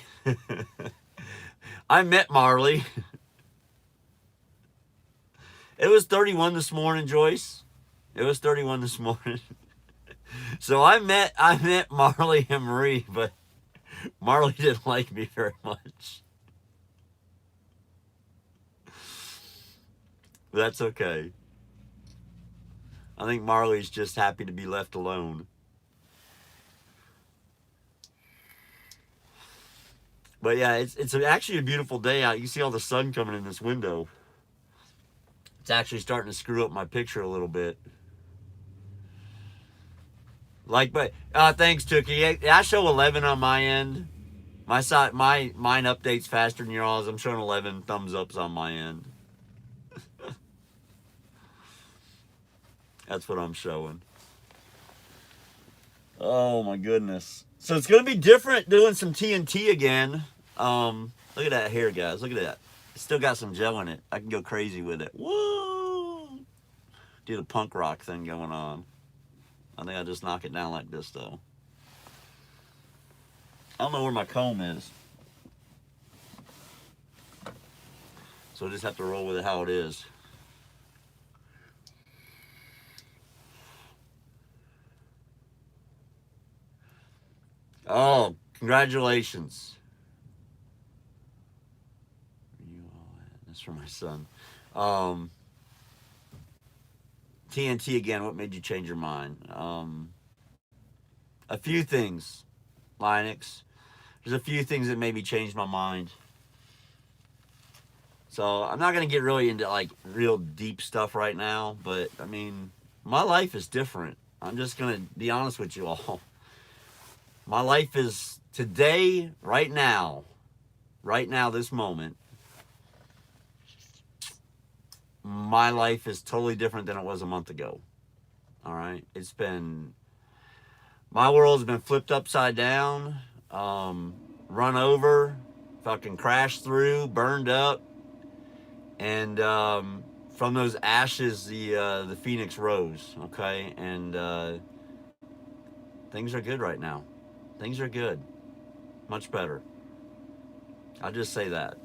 A: I met Marley. It was 31 this morning, Joyce. It was 31 this morning. So I met Marley and Marie, but Marley didn't like me very much. That's okay. I think Marley's just happy to be left alone. But yeah, it's actually a beautiful day out. You see all the sun coming in this window. It's actually starting to screw up my picture a little bit. But thanks, Tookie. I show 11 on my end. Mine updates faster than yours. I'm showing 11 thumbs ups on my end. That's what I'm showing. Oh my goodness. So it's gonna be different doing some TNT again. Look at that hair, guys. Look at that. It's still got some gel in it. I can go crazy with it. Woo! Do the punk rock thing going on. I think I'll just knock it down like this though. I don't know where my comb is. So I just have to roll with it how it is. Oh, congratulations. That's for my son. Um, TNT again. What made you change your mind? A few things, Linux. There's a few things that made me change my mind. So I'm not gonna get really into like real deep stuff right now, but I mean, my life is different. I'm just gonna be honest with you all. My life is today, right now, this moment. My life is totally different than it was a month ago. All right, my world's been flipped upside down, run over, fucking crashed through, burned up, and from those ashes, the phoenix rose. Okay, and things are good right now. Things are good, much better. I'll just say that.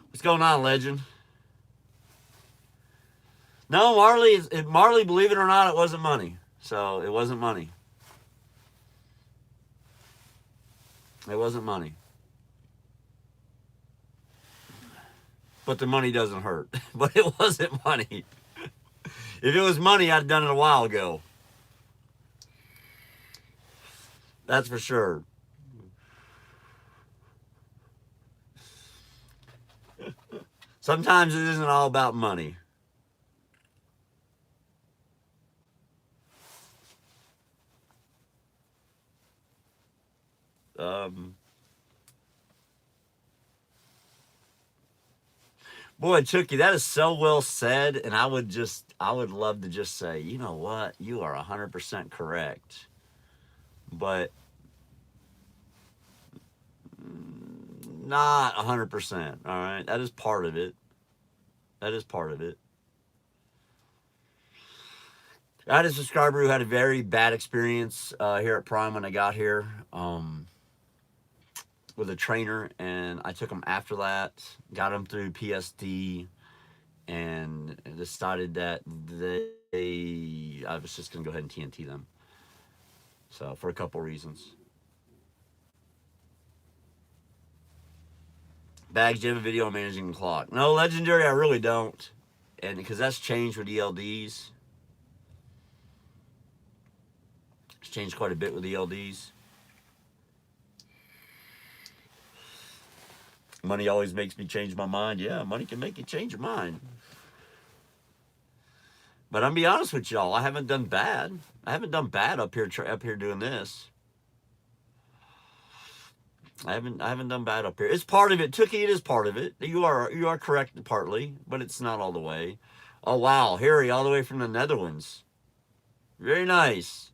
A: What's going on, legend? No, Marley, believe it or not, it wasn't money. So it wasn't money. It wasn't money. But the money doesn't hurt. But it wasn't money. If it was money, I'd have done it a while ago. That's for sure. Sometimes it isn't all about money. Boy, Chucky, that is so well said, and I would love to just say, you know what, you are 100% correct, but not 100%. All right, that is part of it. That is part of it. I had a subscriber who had a very bad experience here at Prime when I got here. With a trainer, and I took them after that, got them through PSD, and decided that I was just going to go ahead and TNT them. So, for a couple reasons. Bags, do you have a video on managing the clock? No, Legendary, I really don't. And because that's changed with ELDs. It's changed quite a bit with ELDs. Money always makes me change my mind. Yeah, money can make you change your mind. But I'm gonna be honest with y'all, I haven't done bad. I haven't done bad up here doing this. I haven't done bad up here. It's part of it, Tookie. It is part of it. You are correct partly, but it's not all the way. Oh wow, Harry, all the way from the Netherlands. Very nice.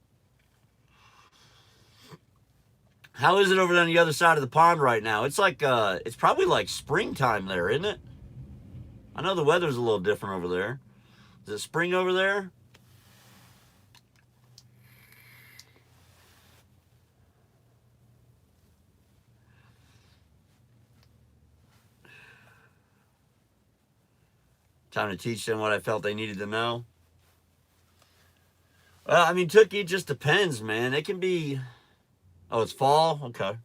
A: How is it over on the other side of the pond right now? It's like it's probably like springtime there, isn't it? I know the weather's a little different over there. Is it spring over there? Time to teach them what I felt they needed to know. Well, I mean, Tookie, it just depends, man. It can be... Oh, it's fall? Okay.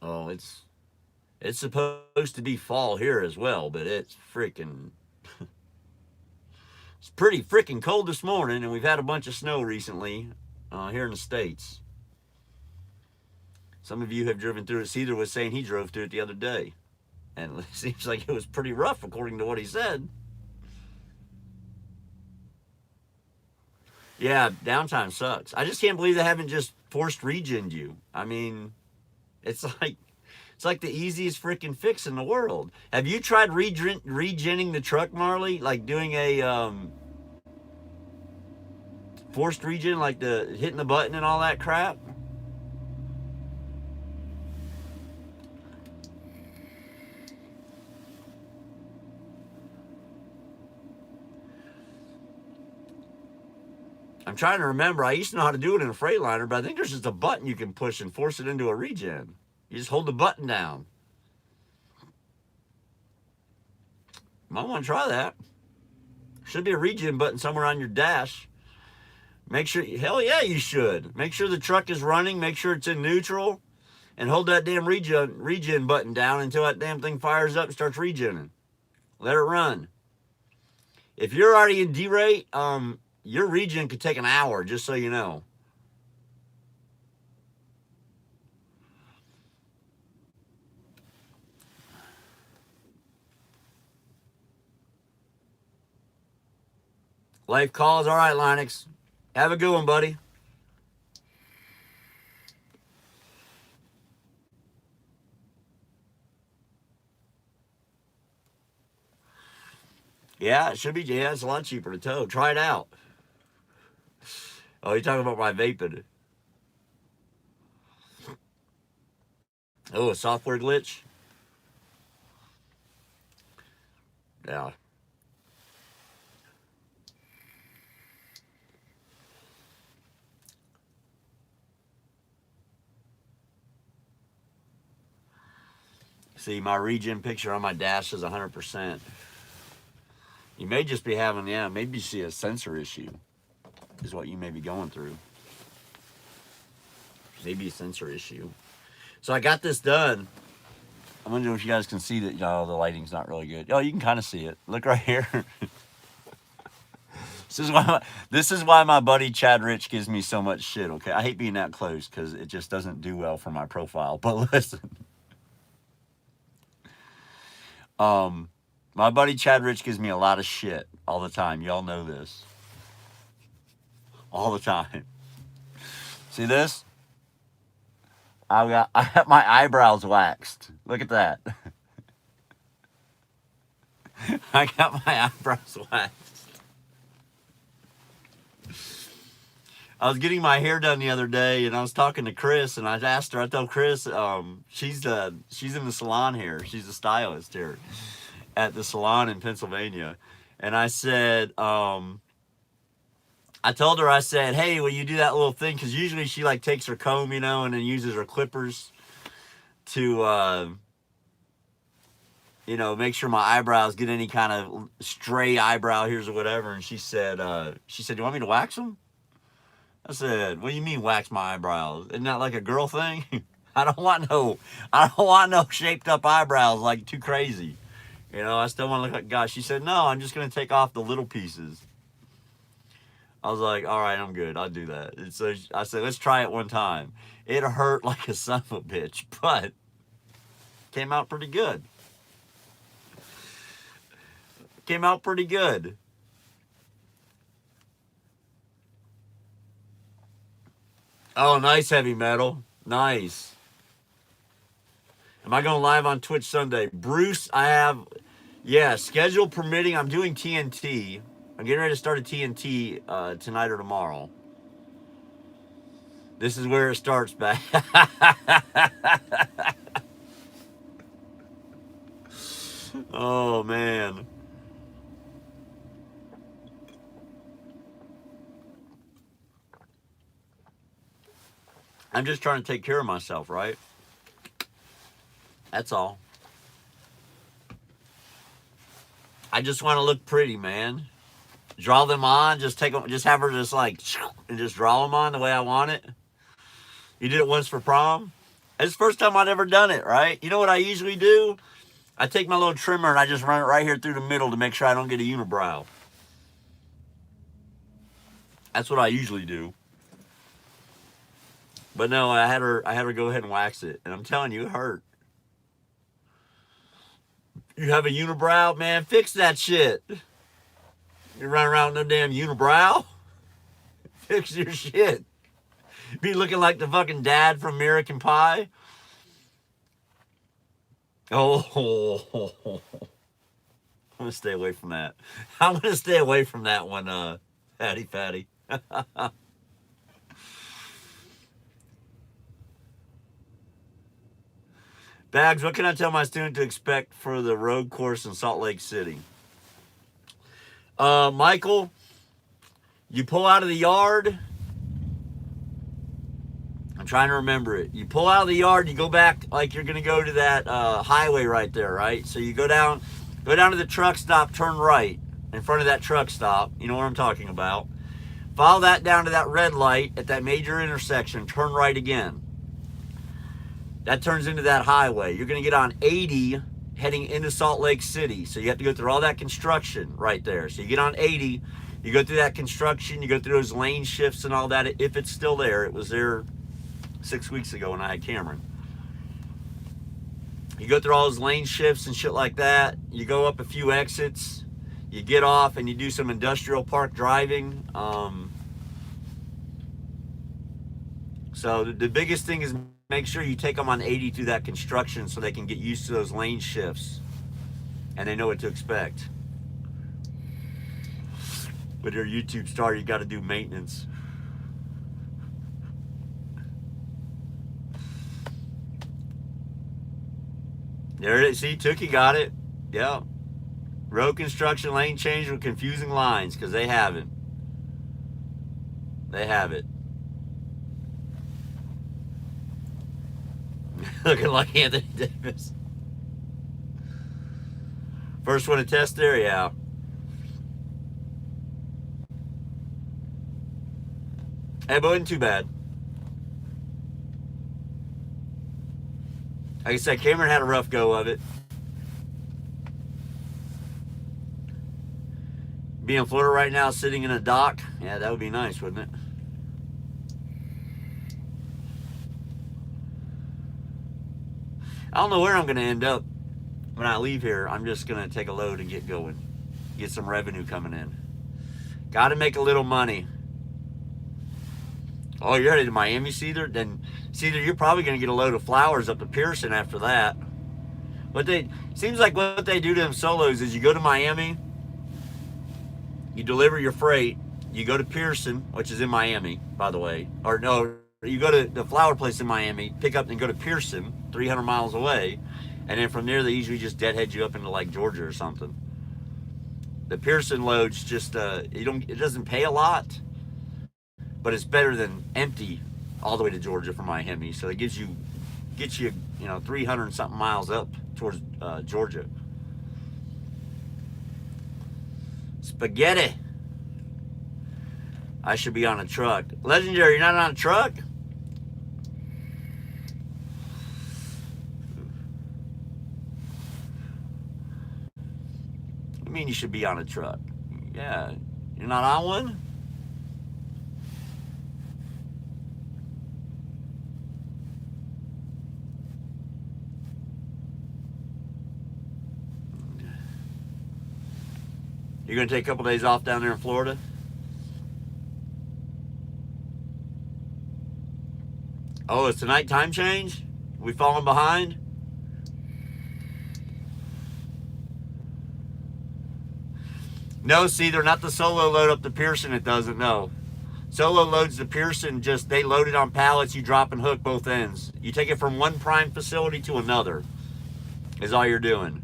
A: Oh, it's supposed to be fall here as well, but it's freaking... It's pretty freaking cold this morning, and we've had a bunch of snow recently here in the States. Some of you have driven through it. Cedar was saying he drove through it the other day. And it seems like it was pretty rough, according to what he said. Yeah, downtime sucks. I just can't believe they haven't just forced regened you. I mean, it's like the easiest freaking fix in the world. Have you tried regenning the truck, Marley? Like doing a forced regen, like the hitting the button and all that crap? I'm trying to remember. I used to know how to do it in a Freightliner, but I think there's just a button you can push and force it into a regen. You just hold the button down. Might want to try that. Should be a regen button somewhere on your dash. Make sure, hell yeah, you should. Make sure the truck is running. Make sure it's in neutral. and hold that damn regen button down until that damn thing fires up and starts regenning. Let it run. If you're already in derate, your regen could take an hour, just so you know. Life calls. All right, Linux. Have a good one, buddy. Yeah, it should be. Yeah, it's a lot cheaper to tow. Try it out. Oh, you're talking about my vaping. Oh, a software glitch? Yeah. See, my regen picture on my dash is 100%. You may just be having, maybe you see a sensor issue is what you may be going through. Maybe a sensor issue. So I got this done. I'm wondering if you guys can see that, the lighting's not really good. Oh, you can kind of see it. Look right here. This is why my buddy Chad Rich gives me so much shit, okay? I hate being that close because it just doesn't do well for my profile. But listen. My buddy Chad Rich gives me a lot of shit all the time. Y'all know this. All the time. See this? I have my eyebrows waxed. Look at that. I got my eyebrows waxed. I was getting my hair done the other day, and I was talking to Chris, and I asked her. I told Chris, she's in the salon here. She's a stylist here at the salon in Pennsylvania, and I said, I told her, I said, hey, will you do that little thing? Because usually she like takes her comb, and then uses her clippers to, make sure my eyebrows get any kind of stray eyebrow hairs or whatever. And she said, do you want me to wax them? I said, what do you mean wax my eyebrows? Isn't that like a girl thing? I don't want no shaped up eyebrows like too crazy. I still want to look like God. She said, no, I'm just going to take off the little pieces. I was like, all right, I'm good. I'll do that. And so I said, let's try it one time. It hurt like a son of a bitch, but came out pretty good. Came out pretty good. Oh, nice heavy metal. Nice. Am I going live on Twitch Sunday? Bruce, schedule permitting, I'm doing TNT. I'm getting ready to start a TNT tonight or tomorrow. This is where it starts back. Oh, man. I'm just trying to take care of myself, right? That's all. I just want to look pretty, man. Draw them on. Just have her just like, and just draw them on the way I want it. You did it once for prom? It's the first time I'd ever done it, right? You know what I usually do? I take my little trimmer and I just run it right here through the middle to make sure I don't get a unibrow. That's what I usually do. But no, I had her go ahead and wax it. And I'm telling you, it hurt. You have a unibrow, man, fix that shit. You run around with no damn unibrow? Fix your shit. Be looking like the fucking dad from American Pie. Oh, I'm gonna stay away from that. I'm gonna stay away from that one, fatty. Bags, what can I tell my student to expect for the road course in Salt Lake City? Michael, you pull out of the yard. I'm trying to remember it. You pull out of the yard, you go back like you're going to go to that highway right there, right? So you go down to the truck stop, turn right in front of that truck stop. You know what I'm talking about. Follow that down to that red light at that major intersection, turn right again. That turns into that highway. You're going to get on 80 heading into Salt Lake City. So you have to go through all that construction right there. So you get on 80, you go through that construction, you go through those lane shifts and all that, if it's still there. It was there 6 weeks ago when I had Cameron. You go through all those lane shifts and shit like that. You go up a few exits. You get off and you do some industrial park driving. So the biggest thing is make sure you take them on 80 through that construction so they can get used to those lane shifts and they know what to expect. With your YouTube star, you got to do maintenance. There it is. See, Tookie got it. Yeah. Road construction lane change with confusing lines because they haven't. They have it. Looking like Anthony Davis. First one to test there, yeah. Hey, but it wasn't too bad. Like I said, Cameron had a rough go of it. Be in Florida right now, sitting in a dock. Yeah, that would be nice, wouldn't it? I don't know where I'm going to end up when I leave here. I'm just going to take a load and get going. Get some revenue coming in. Got to make a little money. Oh, you're headed to Miami, Cedar? Then, Cedar, you're probably going to get a load of flowers up to Pearson after that. Seems like what they do to them solos is you go to Miami, you deliver your freight, you go to Pearson, which is in Miami, by the way. Or no, you go to the flower place in Miami, pick up and go to Pearson, 300 miles away, and then from there they usually just deadhead you up into like Georgia or something. The Pearson loads just it doesn't pay a lot, but it's better than empty all the way to Georgia from Miami. So it gets you 300 and something miles up towards Georgia. Spaghetti. I should be on a truck. Legendary, you're not on a truck? I mean, you should be on a truck. Yeah. You're not on one? You're going to take a couple days off down there in Florida? Oh, it's tonight time change? We falling behind? No, see, they're not the solo load up to Pearson. It doesn't, no. Solo loads to Pearson, just they load it on pallets, you drop and hook both ends. You take it from one prime facility to another is all you're doing.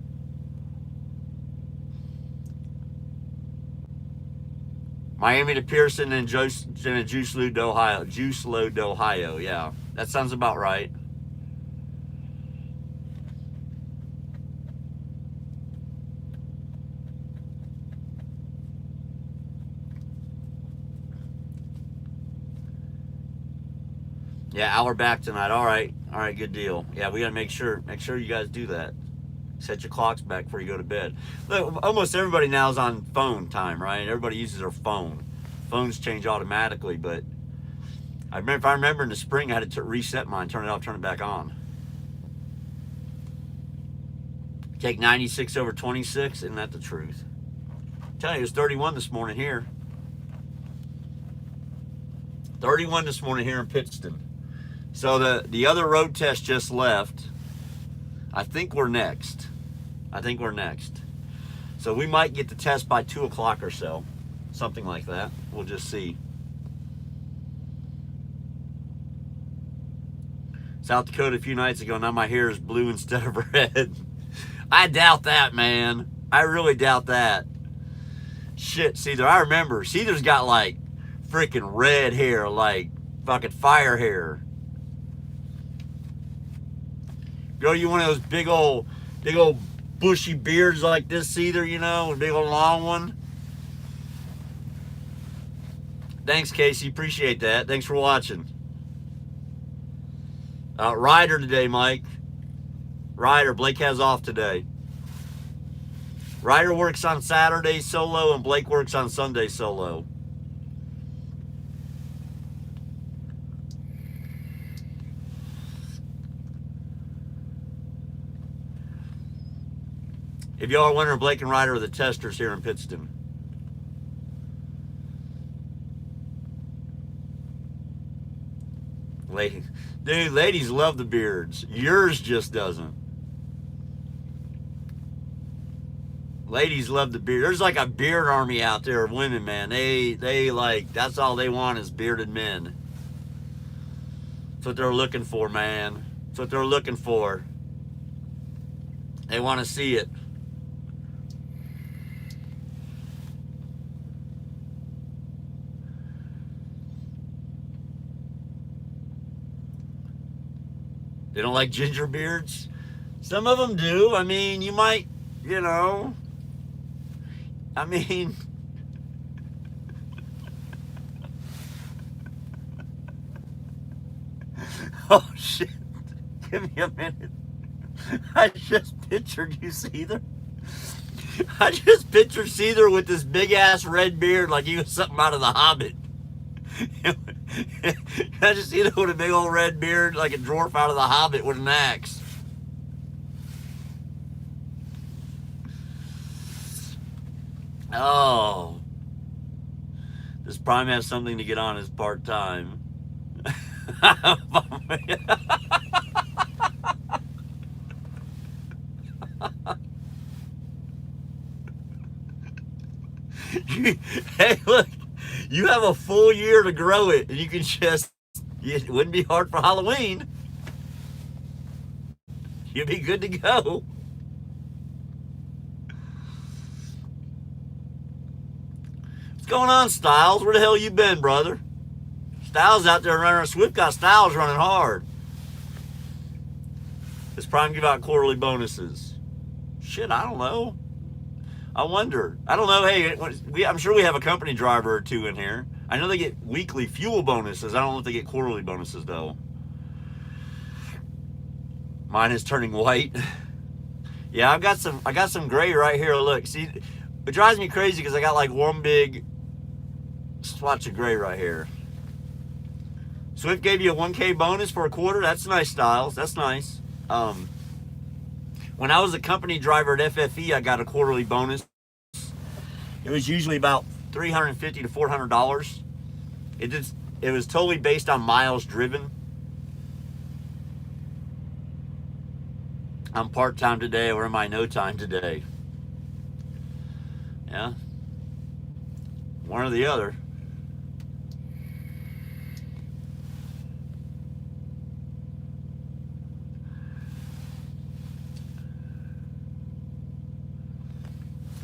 A: Miami to Pearson and Juice Load, Ohio. Yeah, that sounds about right. Yeah, hour back tonight. All right, good deal. Yeah, we gotta make sure you guys do that. Set your clocks back before you go to bed. Look, almost everybody now is on phone time, right? Everybody uses their phone. Phones change automatically, but if I remember in the spring, I had to reset mine, turn it off, turn it back on. Take 96 over 26, isn't that the truth? I'm telling you, it was 31 this morning here. 31 this morning here in Pittston. So the other road test just left. I think we're next. So we might get the test by 2 o'clock or so. Something like that. We'll just see. South Dakota a few nights ago, now my hair is blue instead of red. I doubt that, man. I really doubt that. Shit, Cedar, I remember. Cedar's got like freaking red hair, like fucking fire hair. Girl, you one of those big old bushy beards like this, Cedar, you know, a big old long one. Thanks, Casey. Appreciate that. Thanks for watching. Ryder today, Mike. Ryder, Blake has off today. Ryder works on Saturday solo, and Blake works on Sunday solo. If y'all are wondering, Blake and Ryder are the testers here in Pittston. Ladies, dude, ladies love the beards. Yours just doesn't. Ladies love the beard. There's like a beard army out there of women, man. They like, that's all they want is bearded men. That's what they're looking for, man. That's what they're looking for. They want to see it. They don't like ginger beards? Some of them do. I mean, you might, you know. I mean, oh shit. Give me a minute. I just pictured you, Seether. I just pictured Seether with this big ass red beard like he was something out of The Hobbit. I just see it with a big old red beard like a dwarf out of The Hobbit with an axe. Oh. This Prime has something to get on as part-time. Hey, look. You have a full year to grow it, and you can just, it wouldn't be hard for Halloween. You'd be good to go. What's going on, Styles? Where the hell you been, brother? Styles out there running. Swift got Styles running hard. Does Prime give out quarterly bonuses? Shit, I don't know. I wonder. I don't know. Hey, I'm sure we have a company driver or two in here. I know they get weekly fuel bonuses. I don't know if they get quarterly bonuses though. Mine is turning white. Yeah, I got some gray right here. Look, see, it drives me crazy because I got like one big swatch of gray right here. Swift gave you a 1K bonus for a quarter. That's nice, Styles. That's nice. When I was a company driver at FFE, I got a quarterly bonus. It was usually about $350 to $400. It was totally based on miles driven. I'm part-time today, or am I no time today? Yeah. One or the other.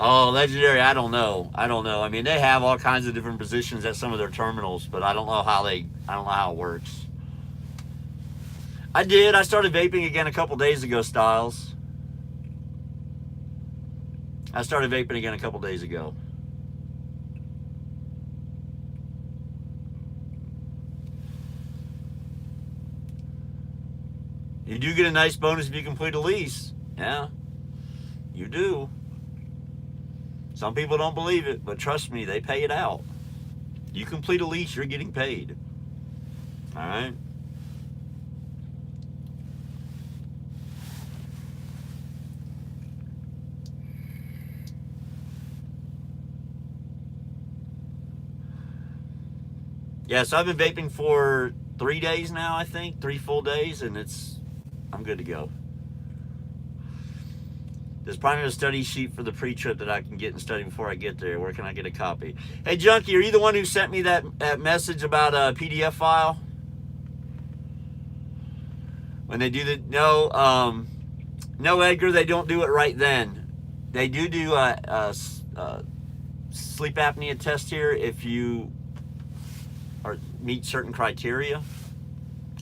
A: Oh, Legendary, I don't know. I mean, they have all kinds of different positions at some of their terminals, but I don't know how it works. I started vaping again a couple days ago, Styles. I started vaping again a couple days ago. You do get a nice bonus if you complete a lease. Yeah, you do. Some people don't believe it, but trust me, they pay it out. You complete a lease, you're getting paid. All right? Yeah, so I've been vaping for 3 days now, I think. 3 full days, and I'm good to go. There's probably a study sheet for the pre-trip that I can get and study before I get there. Where can I get a copy? Hey, Junkie, are you the one who sent me that message about a PDF file? When they do no, Edgar, they don't do it right then. They do a sleep apnea test here if you meet certain criteria.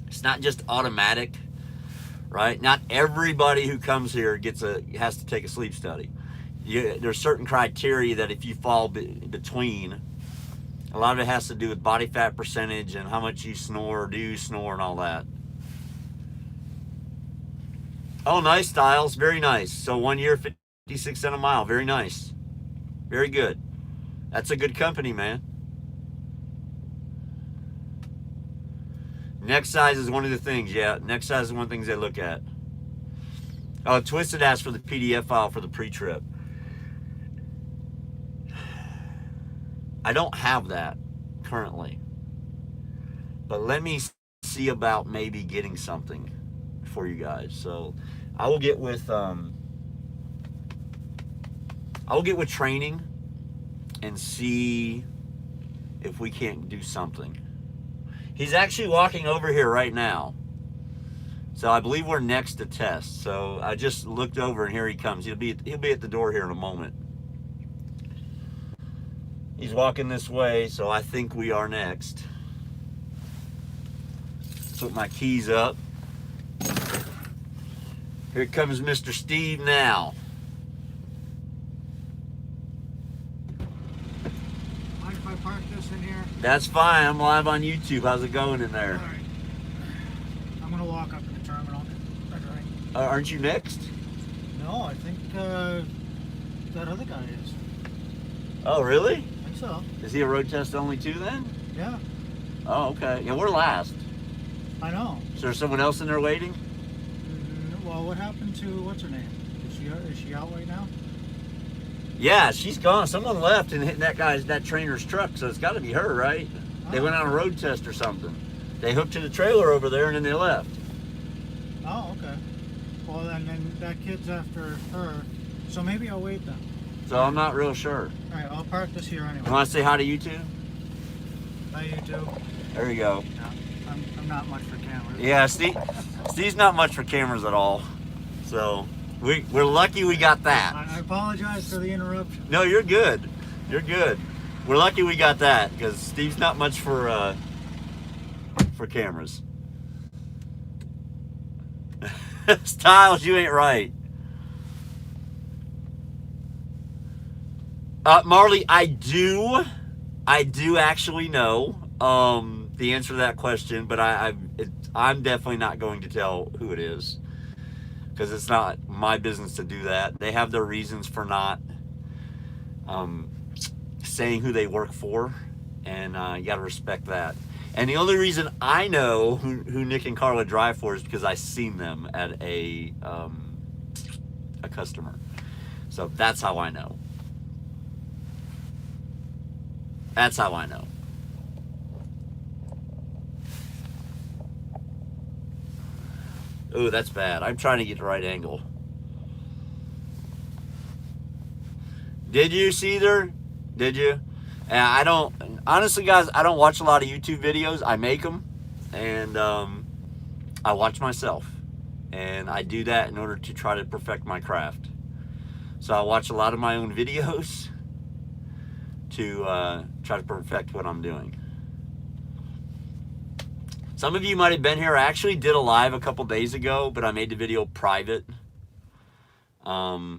A: It's not just automatic. Right? Not everybody who comes here has to take a sleep study. There's certain criteria that if you fall between, a lot of it has to do with body fat percentage and how much you snore, or do you snore, and all that. Oh, nice, Styles. Very nice. So 1 year, 56 cents a mile. Very nice. Very good. That's a good company, man. Next size is one of the things, yeah. Next size is one of the things they look at. Oh, Twisted asked for the PDF file for the pre-trip. I don't have that currently. But let me see about maybe getting something for you guys. So I will get with training and see if we can't do something. He's actually walking over here right now. So I believe we're next to test. So I just looked over and here he comes. He'll be at the door here in a moment. He's walking this way, so I think we are next. Put my keys up. Here comes Mr. Steve now.
B: Mind if I park this in here?
A: That's fine. I'm live on YouTube. How's it going in there?
B: All right. I'm gonna walk up to the terminal. That's right.
A: Aren't you next?
B: No, I think that other guy is.
A: Oh, really?
B: I think so.
A: Is he a road test only too then?
B: Yeah.
A: Oh, okay. Yeah, we're last.
B: I know.
A: Is there someone else in there waiting?
B: Well, what happened to what's her name? Is she out right now?
A: Yeah, she's gone. Someone left and hit that trainer's truck, so it's got to be her, right?
B: Oh.
A: They went on a road test or something. They hooked to the trailer over there and then they left.
B: Oh, okay. Well, then that kid's after her, so maybe I'll wait then.
A: So I'm not real sure.
B: All right, I'll park this here anyway.
A: You want to say hi to you two?
B: Hi, you too.
A: There you go.
B: Yeah, I'm not much for cameras.
A: Yeah, Steve's not much for cameras at all. So we're lucky we got that.
B: I apologize for the interruption.
A: No, you're good. You're good. We're lucky we got that because Steve's not much for cameras. Styles, you ain't right. Marley, I do actually know the answer to that question, but I'm definitely not going to tell who it is because it's not my business to do that. They have their reasons for not saying who they work for, and you got to respect that. And the only reason I know who Nick and Carla drive for is because I seen them at a customer. So that's how I know. That's how I know. Ooh, that's bad. I'm trying to get the right angle. Did you see there? Did you? I don't, honestly guys, I don't watch a lot of YouTube videos. I make them and I watch myself. And I do that in order to try to perfect my craft. So I watch a lot of my own videos to try to perfect what I'm doing. Some of you might have been here. I actually did a live a couple days ago, but I made the video private. I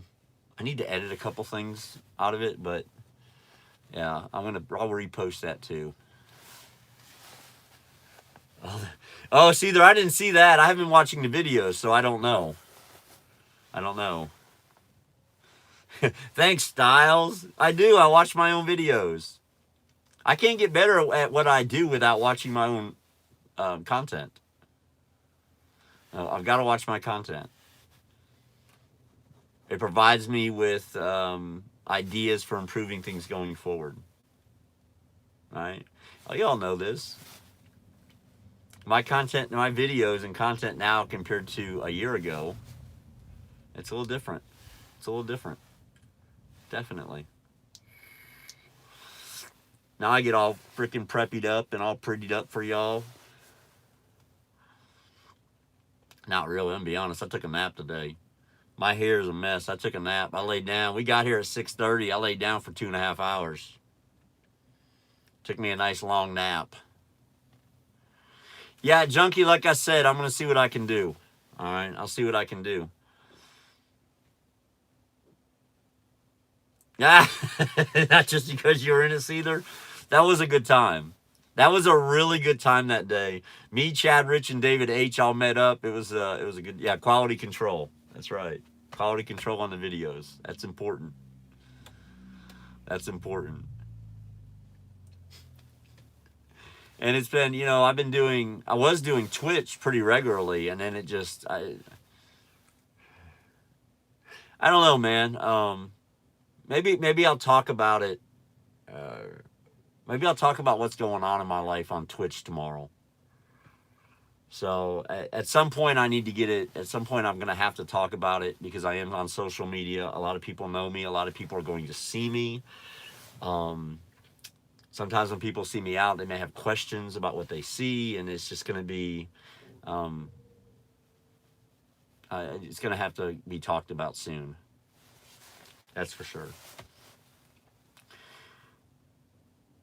A: need to edit a couple things out of it, but yeah, I'll repost that too. Oh, see there, I didn't see that. I haven't been watching the videos, so I don't know. I don't know. Thanks, Styles. I do. I watch my own videos. I can't get better at what I do without watching my own content. I've got to watch my content. It provides me with ideas for improving things going forward. Right? Oh, you all know this. My content, my videos and content now compared to a year ago, it's a little different. It's a little different. Definitely. Now I get all freaking preppied up and all prettied up for y'all. Not really, I'm gonna be honest. I took a nap today. My hair is a mess. I took a nap. I laid down. We got here at 6:30. I laid down for 2.5 hours. Took me a nice long nap. Yeah, Junkie, like I said, I'm going to see what I can do. All right, I'll see what I can do. Yeah, not just because you were in it, either. That was a good time. That was a really good time that day. Me, Chad, Rich, and David H. all met up. It was a good, yeah, quality control. That's right. Quality control on the videos. That's important. That's important. And it's been, I was doing Twitch pretty regularly, and then I don't know, man. Maybe I'll talk about it. Maybe I'll talk about what's going on in my life on Twitch tomorrow. So at some point I need to get it. At some point I'm going to have to talk about it because I am on social media. A lot of people know me. A lot of people are going to see me. Sometimes when people see me out, they may have questions about what they see, and it's just going to be, it's going to have to be talked about soon. That's for sure.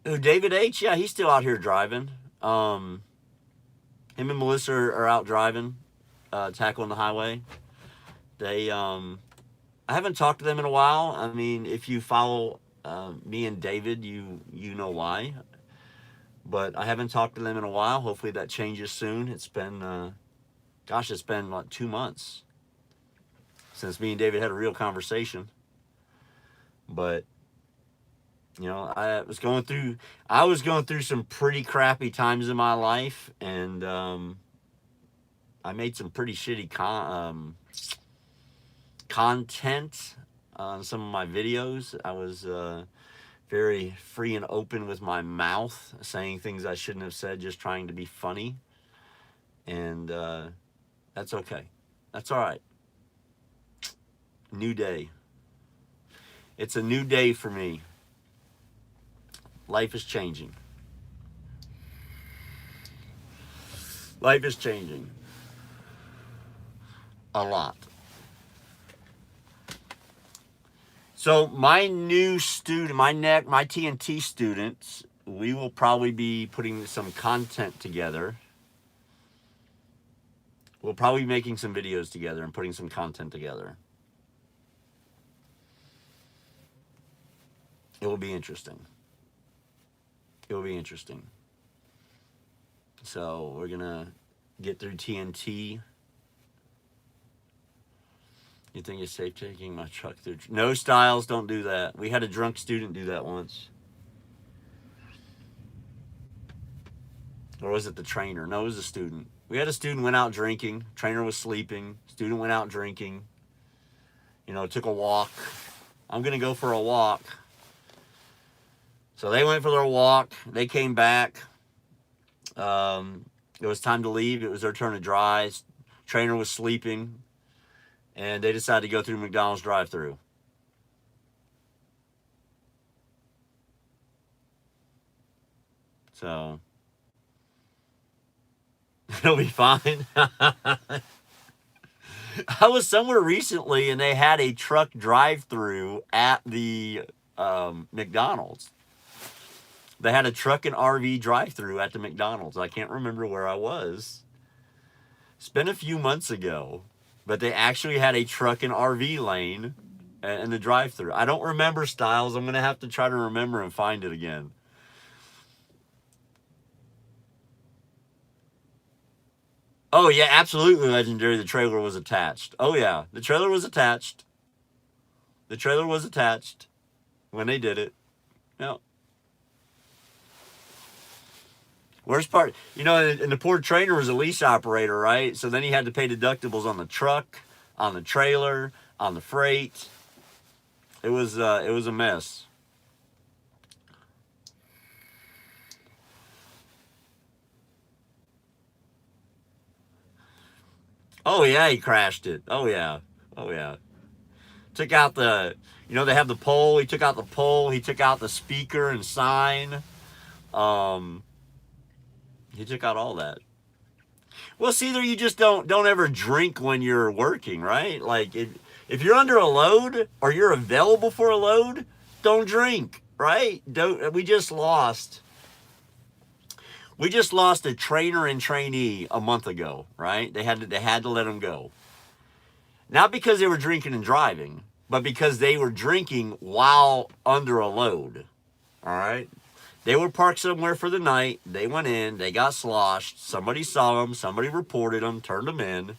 A: David H, yeah, he's still out here driving. Him and Melissa are out driving, tackling the highway. They, I haven't talked to them in a while. I mean, if you follow me and David, you know why. But I haven't talked to them in a while. Hopefully that changes soon. It's been, it's been like 2 months since me and David had a real conversation. But I was going through some pretty crappy times in my life, and I made some pretty shitty content on some of my videos. I was very free and open with my mouth, saying things I shouldn't have said, just trying to be funny. And that's okay. That's all right. New day. It's a new day for me. Life is changing. Life is changing. A lot. So my new student, my TNT students, we will probably be putting some content together. We'll probably be making some videos together and putting some content together. It will be interesting. It will be interesting. So we're going to get through TNT. You think it's safe taking my truck through? No, Styles, don't do that. We had a drunk student do that once. Or was it the trainer? No, it was a student. We had a student went out drinking. Trainer was sleeping. Student went out drinking. Took a walk. I'm going to go for a walk. So they went for their walk. They came back. It was time to leave. It was their turn to drive. Trainer was sleeping. And they decided to go through McDonald's drive-thru. So it'll be fine. I was somewhere recently and they had a truck drive-thru at the McDonald's. They had a truck and RV drive-thru at the McDonald's. I can't remember where I was. It's been a few months ago, but they actually had a truck and RV lane in the drive-thru. I don't remember, Styles. I'm going to have to try to remember and find it again. Oh, yeah, absolutely legendary. The trailer was attached. Oh, yeah, the trailer was attached. The trailer was attached when they did it. No. Worst part, and the poor trainer was a lease operator, right? So then he had to pay deductibles on the truck, on the trailer, on the freight. It was a mess. Oh yeah, he crashed it. Oh yeah. Took out the, they have the pole. He took out the pole. He took out the speaker and sign. He took out all that. Well, see, there you just don't ever drink when you're working, right? Like if you're under a load or you're available for a load, don't drink, right? We just lost a trainer and trainee a month ago, right? They had to let them go. Not because they were drinking and driving, but because they were drinking while under a load. All right? They were parked somewhere for the night. They went in. They got sloshed. Somebody saw them. Somebody reported them, turned them in.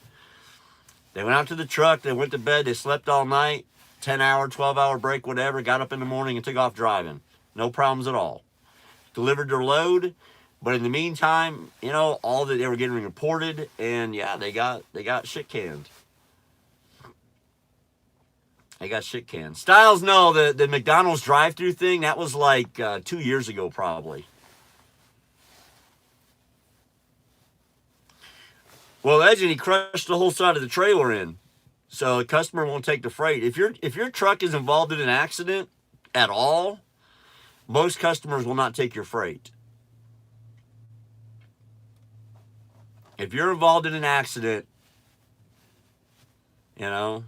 A: They went out to the truck. They went to bed. They slept all night. 10-hour, 12-hour break, whatever. Got up in the morning and took off driving. No problems at all. Delivered their load. But in the meantime, you know, all that they were getting reported. And, yeah, they got shit canned. They got shit canned. Styles, no, the McDonald's drive-thru thing, that was like 2 years ago probably. Well, Legend, he crushed the whole side of the trailer in. So the customer won't take the freight. If your truck is involved in an accident at all, most customers will not take your freight. If you're involved in an accident, you know,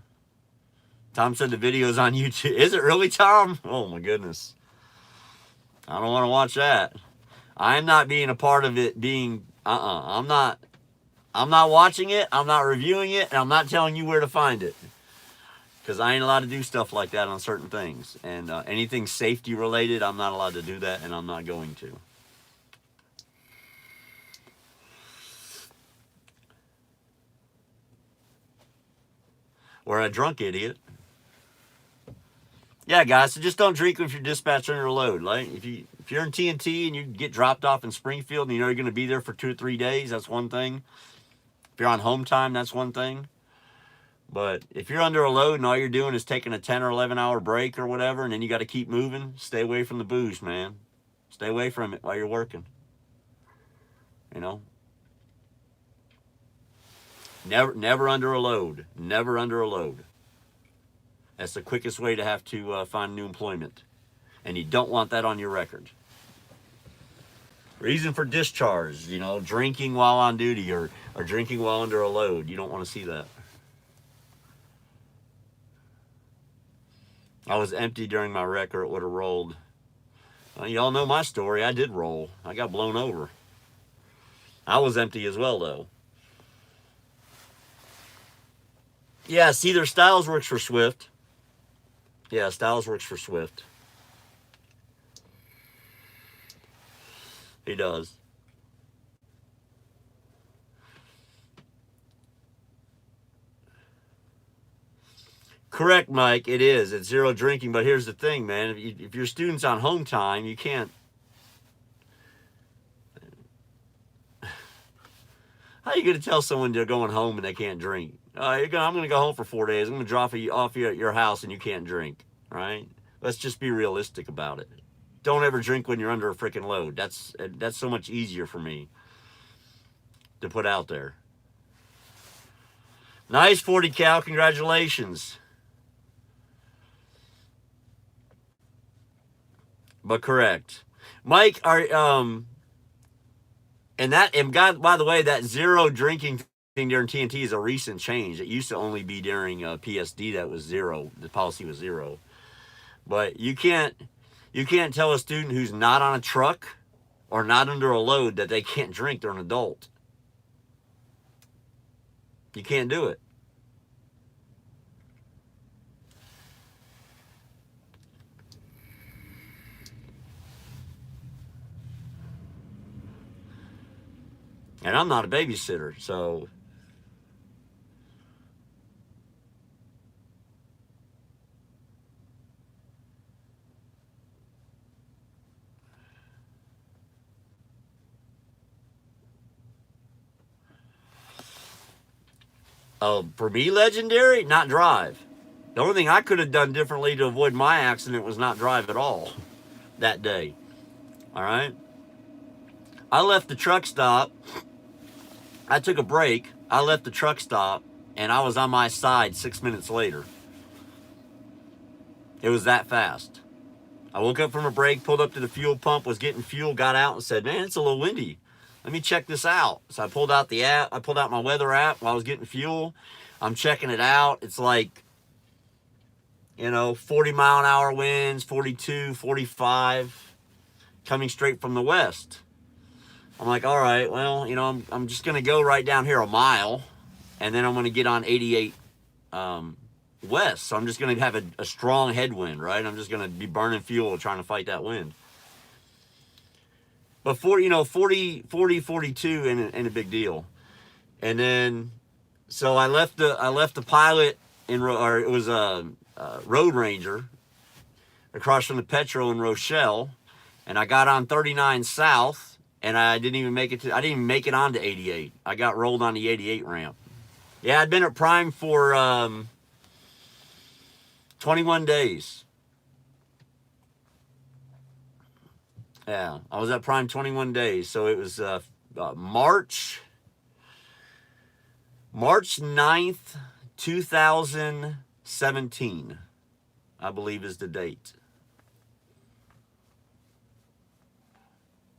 A: Tom said the video's on YouTube. Is it really, Tom? Oh my goodness. I don't want to watch that. I'm not being a part of it being, I'm not watching it, I'm not reviewing it, and I'm not telling you where to find it. Because I ain't allowed to do stuff like that on certain things. And anything safety related, I'm not allowed to do that, and I'm not going to. Or a drunk idiot. Yeah, guys, so just don't drink if you're dispatched under a load. Like, if you're in TNT and you get dropped off in Springfield and you know you're going to be there for 2 or 3 days, that's one thing. If you're on home time, that's one thing. But if you're under a load and all you're doing is taking a 10 or 11-hour break or whatever, and then you got to keep moving, stay away from the booze, man. Stay away from it while you're working. You know? Never under a load. Never under a load. That's the quickest way to have to find new employment. And you don't want that on your record. Reason for discharge, you know, drinking while on duty or drinking while under a load. You don't want to see that. I was empty during my wreck or it would have rolled. Y'all know my story. I did roll. I got blown over. I was empty as well, though. Yeah, see, their Styles works for Swift. Yeah, Styles works for Swift. He does. Correct, Mike. It is. It's zero drinking. But here's the thing, man. If your student's on home time, you can't. How are you going to tell someone they're going home and they can't drink? I'm going to go home for 4 days. I'm going to drop you off at your house and you can't drink, right? Let's just be realistic about it. Don't ever drink when you're under a freaking load. That's so much easier for me to put out there. Nice 40 cal. Congratulations. But correct. Mike, and God, by the way, that zero drinking thing during TNT is a recent change. It used to only be during PSD that was zero. The policy was zero. But you can't tell a student who's not on a truck or not under a load that they can't drink. They're an adult. You can't do it. And I'm not a babysitter, so. For me, legendary, not drive. The only thing I could have done differently to avoid my accident was not drive at all that day. All right? I left the truck stop. I took a break. I left the truck stop, and I was on my side 6 minutes later. It was that fast. I woke up from a break, pulled up to the fuel pump, was getting fuel, got out and said, man, it's a little windy. Let me check this out. So I pulled out the app. I pulled out my weather app while I was getting fuel. I'm checking it out. It's like, 40-mile-an-hour winds, 42, 45, coming straight from the west. I'm like, all right, well, I'm just going to go right down here a mile, and then I'm going to get on 88 west. So I'm just going to have a strong headwind, right? I'm just going to be burning fuel trying to fight that wind. But 40, 42 ain't a big deal. And then So I left the pilot or it was a road ranger across from the Petro in Rochelle, and I got on 39 South, and I didn't even make it onto 88. I got rolled on the 88 ramp. Yeah, I'd been at Prime for 21 days. Yeah, I was at Prime 21 days. So it was March 9th, 2017, I believe is the date.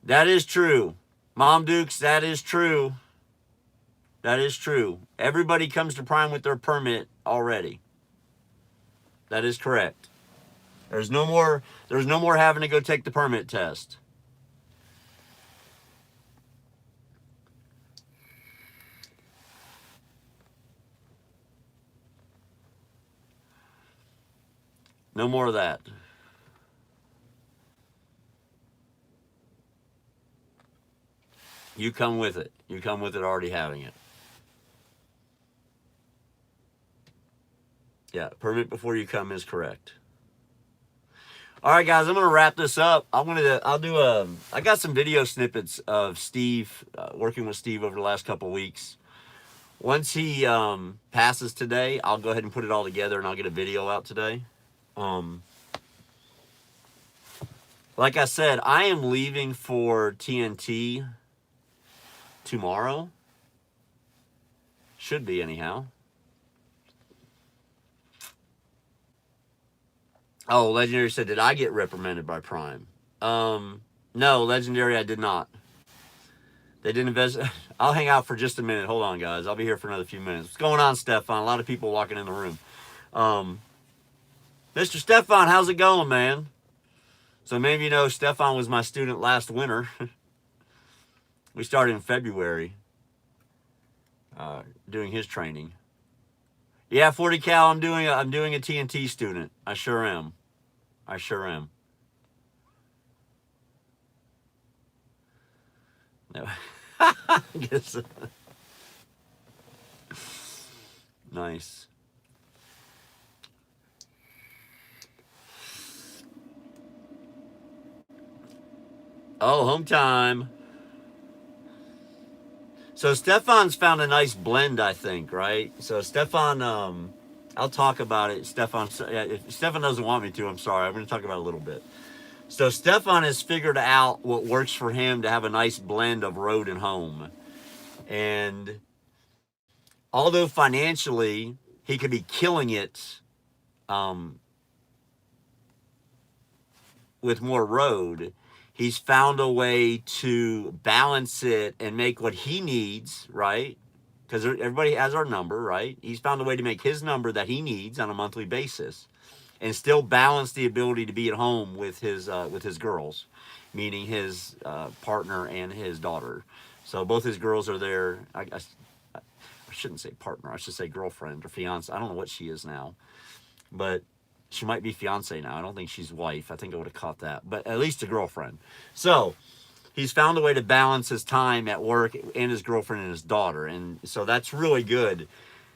A: That is true. Mom Dukes, that is true. That is true. Everybody comes to Prime with their permit already. That is correct. There's no more having to go take the permit test. No more of that. You come with it. You come with it already having it. Yeah, permit before you come is correct. All right, guys, I'm gonna wrap this up. I got some video snippets of Steve, working with Steve over the last couple of weeks. Once he passes today, I'll go ahead and put it all together, and I'll get a video out today. Like I said, I am leaving for TNT tomorrow. Should be, anyhow. Oh, Legendary said, did I get reprimanded by Prime? No, Legendary, I did not. They didn't invest. I'll hang out for just a minute. Hold on, guys. I'll be here for another few minutes. What's going on, Stefan? A lot of people walking in the room. Mr. Stefan, how's it going, man? So maybe you know Stefan was my student last winter. We started in February doing his training. Yeah, 40 Cal, I'm doing a TNT student. I sure am. I sure am. No. Yes. Nice. Oh, home time. So Stefan's found a nice blend, I think, right? So Stefan, I'll talk about it. Stefan, if Stefan doesn't want me to, I'm sorry. I'm going to talk about it a little bit. So Stefan has figured out what works for him to have a nice blend of road and home. And although financially he could be killing it with more road, he's found a way to balance it and make what he needs, right? Because everybody has our number, right? He's found a way to make his number that he needs on a monthly basis and still balance the ability to be at home with his girls, meaning his partner and his daughter. So both his girls are there. I shouldn't say partner. I should say girlfriend or fiance. I don't know what she is now, but she might be fiance now. I don't think she's wife. I think I would have caught that, but at least a girlfriend. So he's found a way to balance his time at work and his girlfriend and his daughter. And so that's really good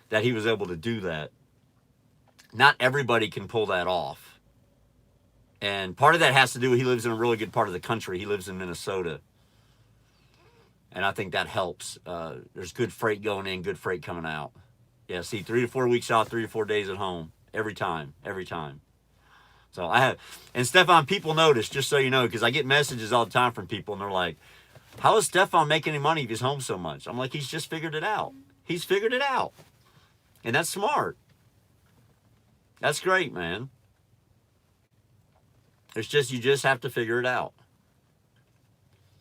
A: that he was able to do that. Not everybody can pull that off. And part of that has to do with he lives in a really good part of the country. He lives in Minnesota. And I think that helps. There's good freight going in, good freight coming out. Yeah, see, 3 to 4 weeks out, 3 to 4 days at home. Every time. So I have, and Stefan, people notice, just so you know, because I get messages all the time from people, and they're like, how is Stefan making any money if he's home so much? I'm like, he's just figured it out. He's figured it out. And that's smart. That's great, man. It's just, you just have to figure it out.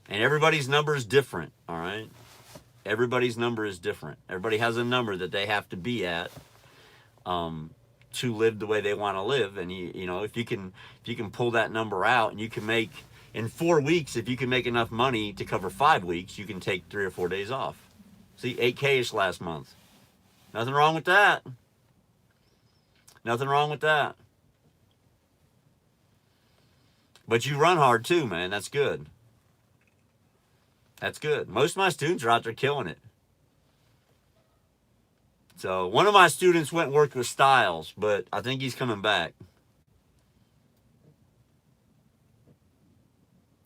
A: And everybody's number is different, all right? Everybody's number is different. Everybody has a number that they have to be at to live the way they want to live. And you know, if you can pull that number out, and you can make in 4 weeks, if you can make enough money to cover 5 weeks, you can take 3 or 4 days off. See, 8K-ish last month. Nothing wrong with that. Nothing wrong with that. But you run hard too, man. That's good. That's good. Most of my students are out there killing it. So one of my students went and worked with Styles, but I think he's coming back.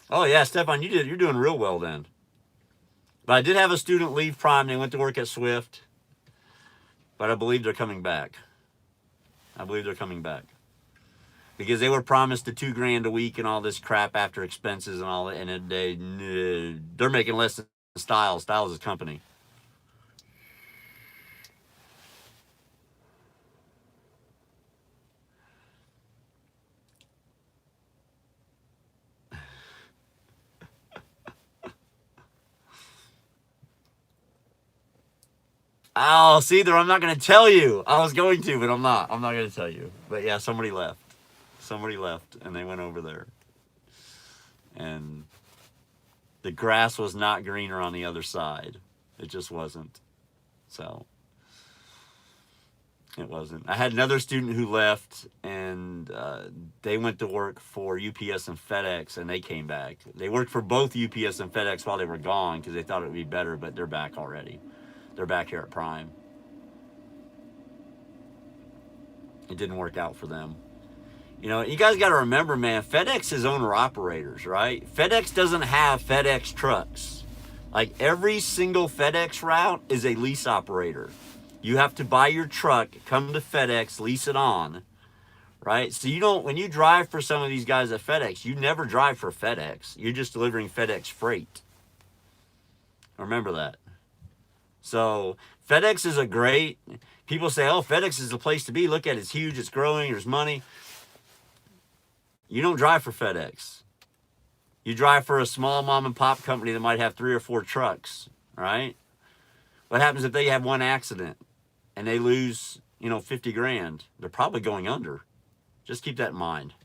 A: Oh yeah, Stefan, you're doing real well then. But I did have a student leave Prime. They went to work at Swift, but I believe they're coming back. I believe they're coming back because they were promised the $2,000 a week and all this crap after expenses and all that, and they're making less than Styles. Styles is company. Oh, see, there, I'm not going to tell you. I was going to, but I'm not. I'm not going to tell you. But yeah, somebody left. Somebody left, and they went over there. And the grass was not greener on the other side. It just wasn't. So, it wasn't. I had another student who left, and they went to work for UPS and FedEx, and they came back. They worked for both UPS and FedEx while they were gone because they thought it would be better, but they're back already. They're back here at Prime. It didn't work out for them. You know, you guys got to remember, man, FedEx is owner-operators, right? FedEx doesn't have FedEx trucks. Like, every single FedEx route is a lease operator. You have to buy your truck, come to FedEx, lease it on, right? So you don't, when you drive for some of these guys at FedEx, you never drive for FedEx. You're just delivering FedEx freight. Remember that. So FedEx is a great, people say, oh, FedEx is the place to be. Look at it, it's huge, it's growing, there's money. You don't drive for FedEx. You drive for a small mom and pop company that might have 3 or 4 trucks, right? What happens if they have one accident and they lose, you know, 50 grand? They're probably going under. Just keep that in mind.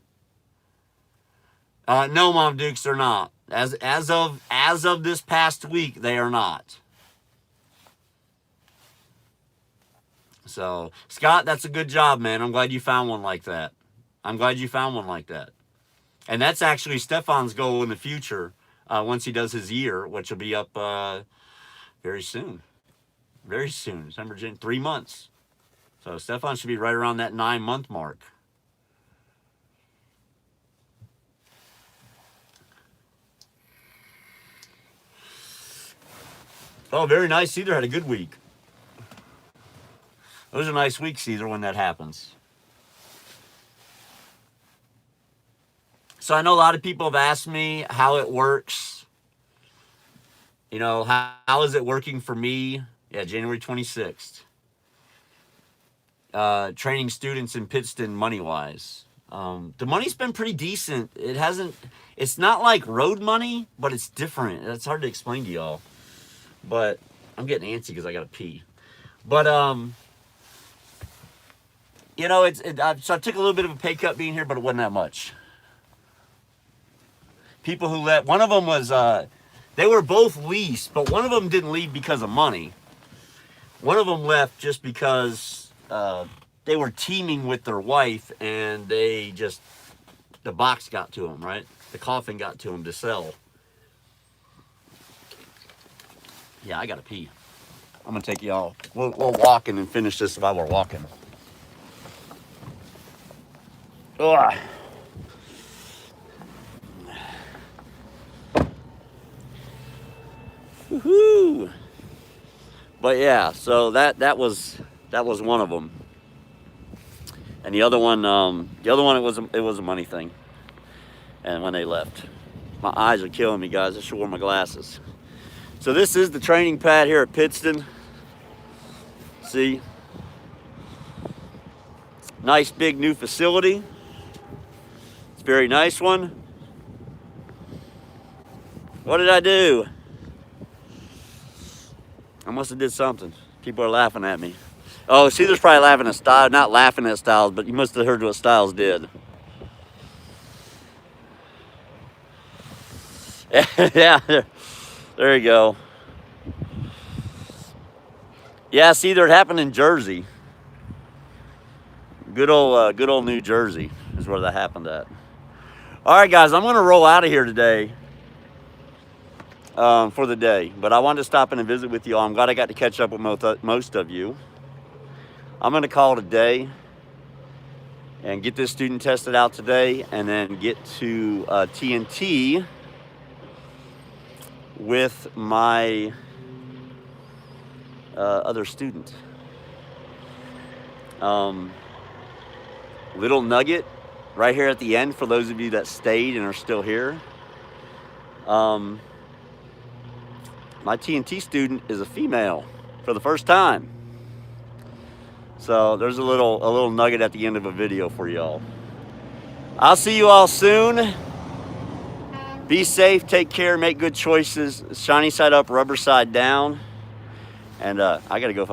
A: No, Mom Dukes, they're not. As of this past week, they are not. So, Scott, that's a good job, man. I'm glad you found one like that. I'm glad you found one like that. And that's actually Stefan's goal in the future, once he does his year, which will be up very soon. Very soon. December, 3 months. So Stefan should be right around that 9-month mark. Oh, very nice. Cedar had a good week. Those are nice weeks, Cedar, when that happens. So I know a lot of people have asked me how it works. You know, how is it working for me? Yeah, January 26th. Training students in Pittston money-wise. The money's been pretty decent. It's not like road money, but it's different. It's hard to explain to y'all. But I'm getting antsy because I got to pee. But, you know, so I took a little bit of a pay cut being here, but it wasn't that much. People who left, one of them was, they were both leased, but one of them didn't leave because of money. One of them left just because they were teaming with their wife, and the box got to them, right? The coffin got to them to sell. Yeah, I gotta pee. I'm gonna take y'all. We'll walk in and finish this while we're walking. Ugh. Woohoo! But yeah, so that was one of them, and the other one it was a money thing. And when they left, my eyes are killing me, guys. I should wear my glasses. So this is the training pad here at Pittston. See, nice big new facility. It's a very nice one. What did I do? I must have did something. People are laughing at me. Oh, see, there's probably laughing at Styles. Not laughing at Styles, but you must have heard what Styles did. Yeah, there you go. Yeah, see, there it happened in Jersey. Good old New Jersey is where that happened at. All right, guys, I'm gonna roll out of here today. For the day, but I wanted to stop in and visit with you all. I'm glad I got to catch up with most of you. I'm going to call it a day and get this student tested out today, and then get to TNT with my other student. Little nugget right here at the end for those of you that stayed and are still here. My TNT student is a female for the first time. So there's a little nugget at the end of a video for y'all. I'll see you all soon. Be safe, take care, make good choices. Shiny side up, rubber side down. And I gotta go find a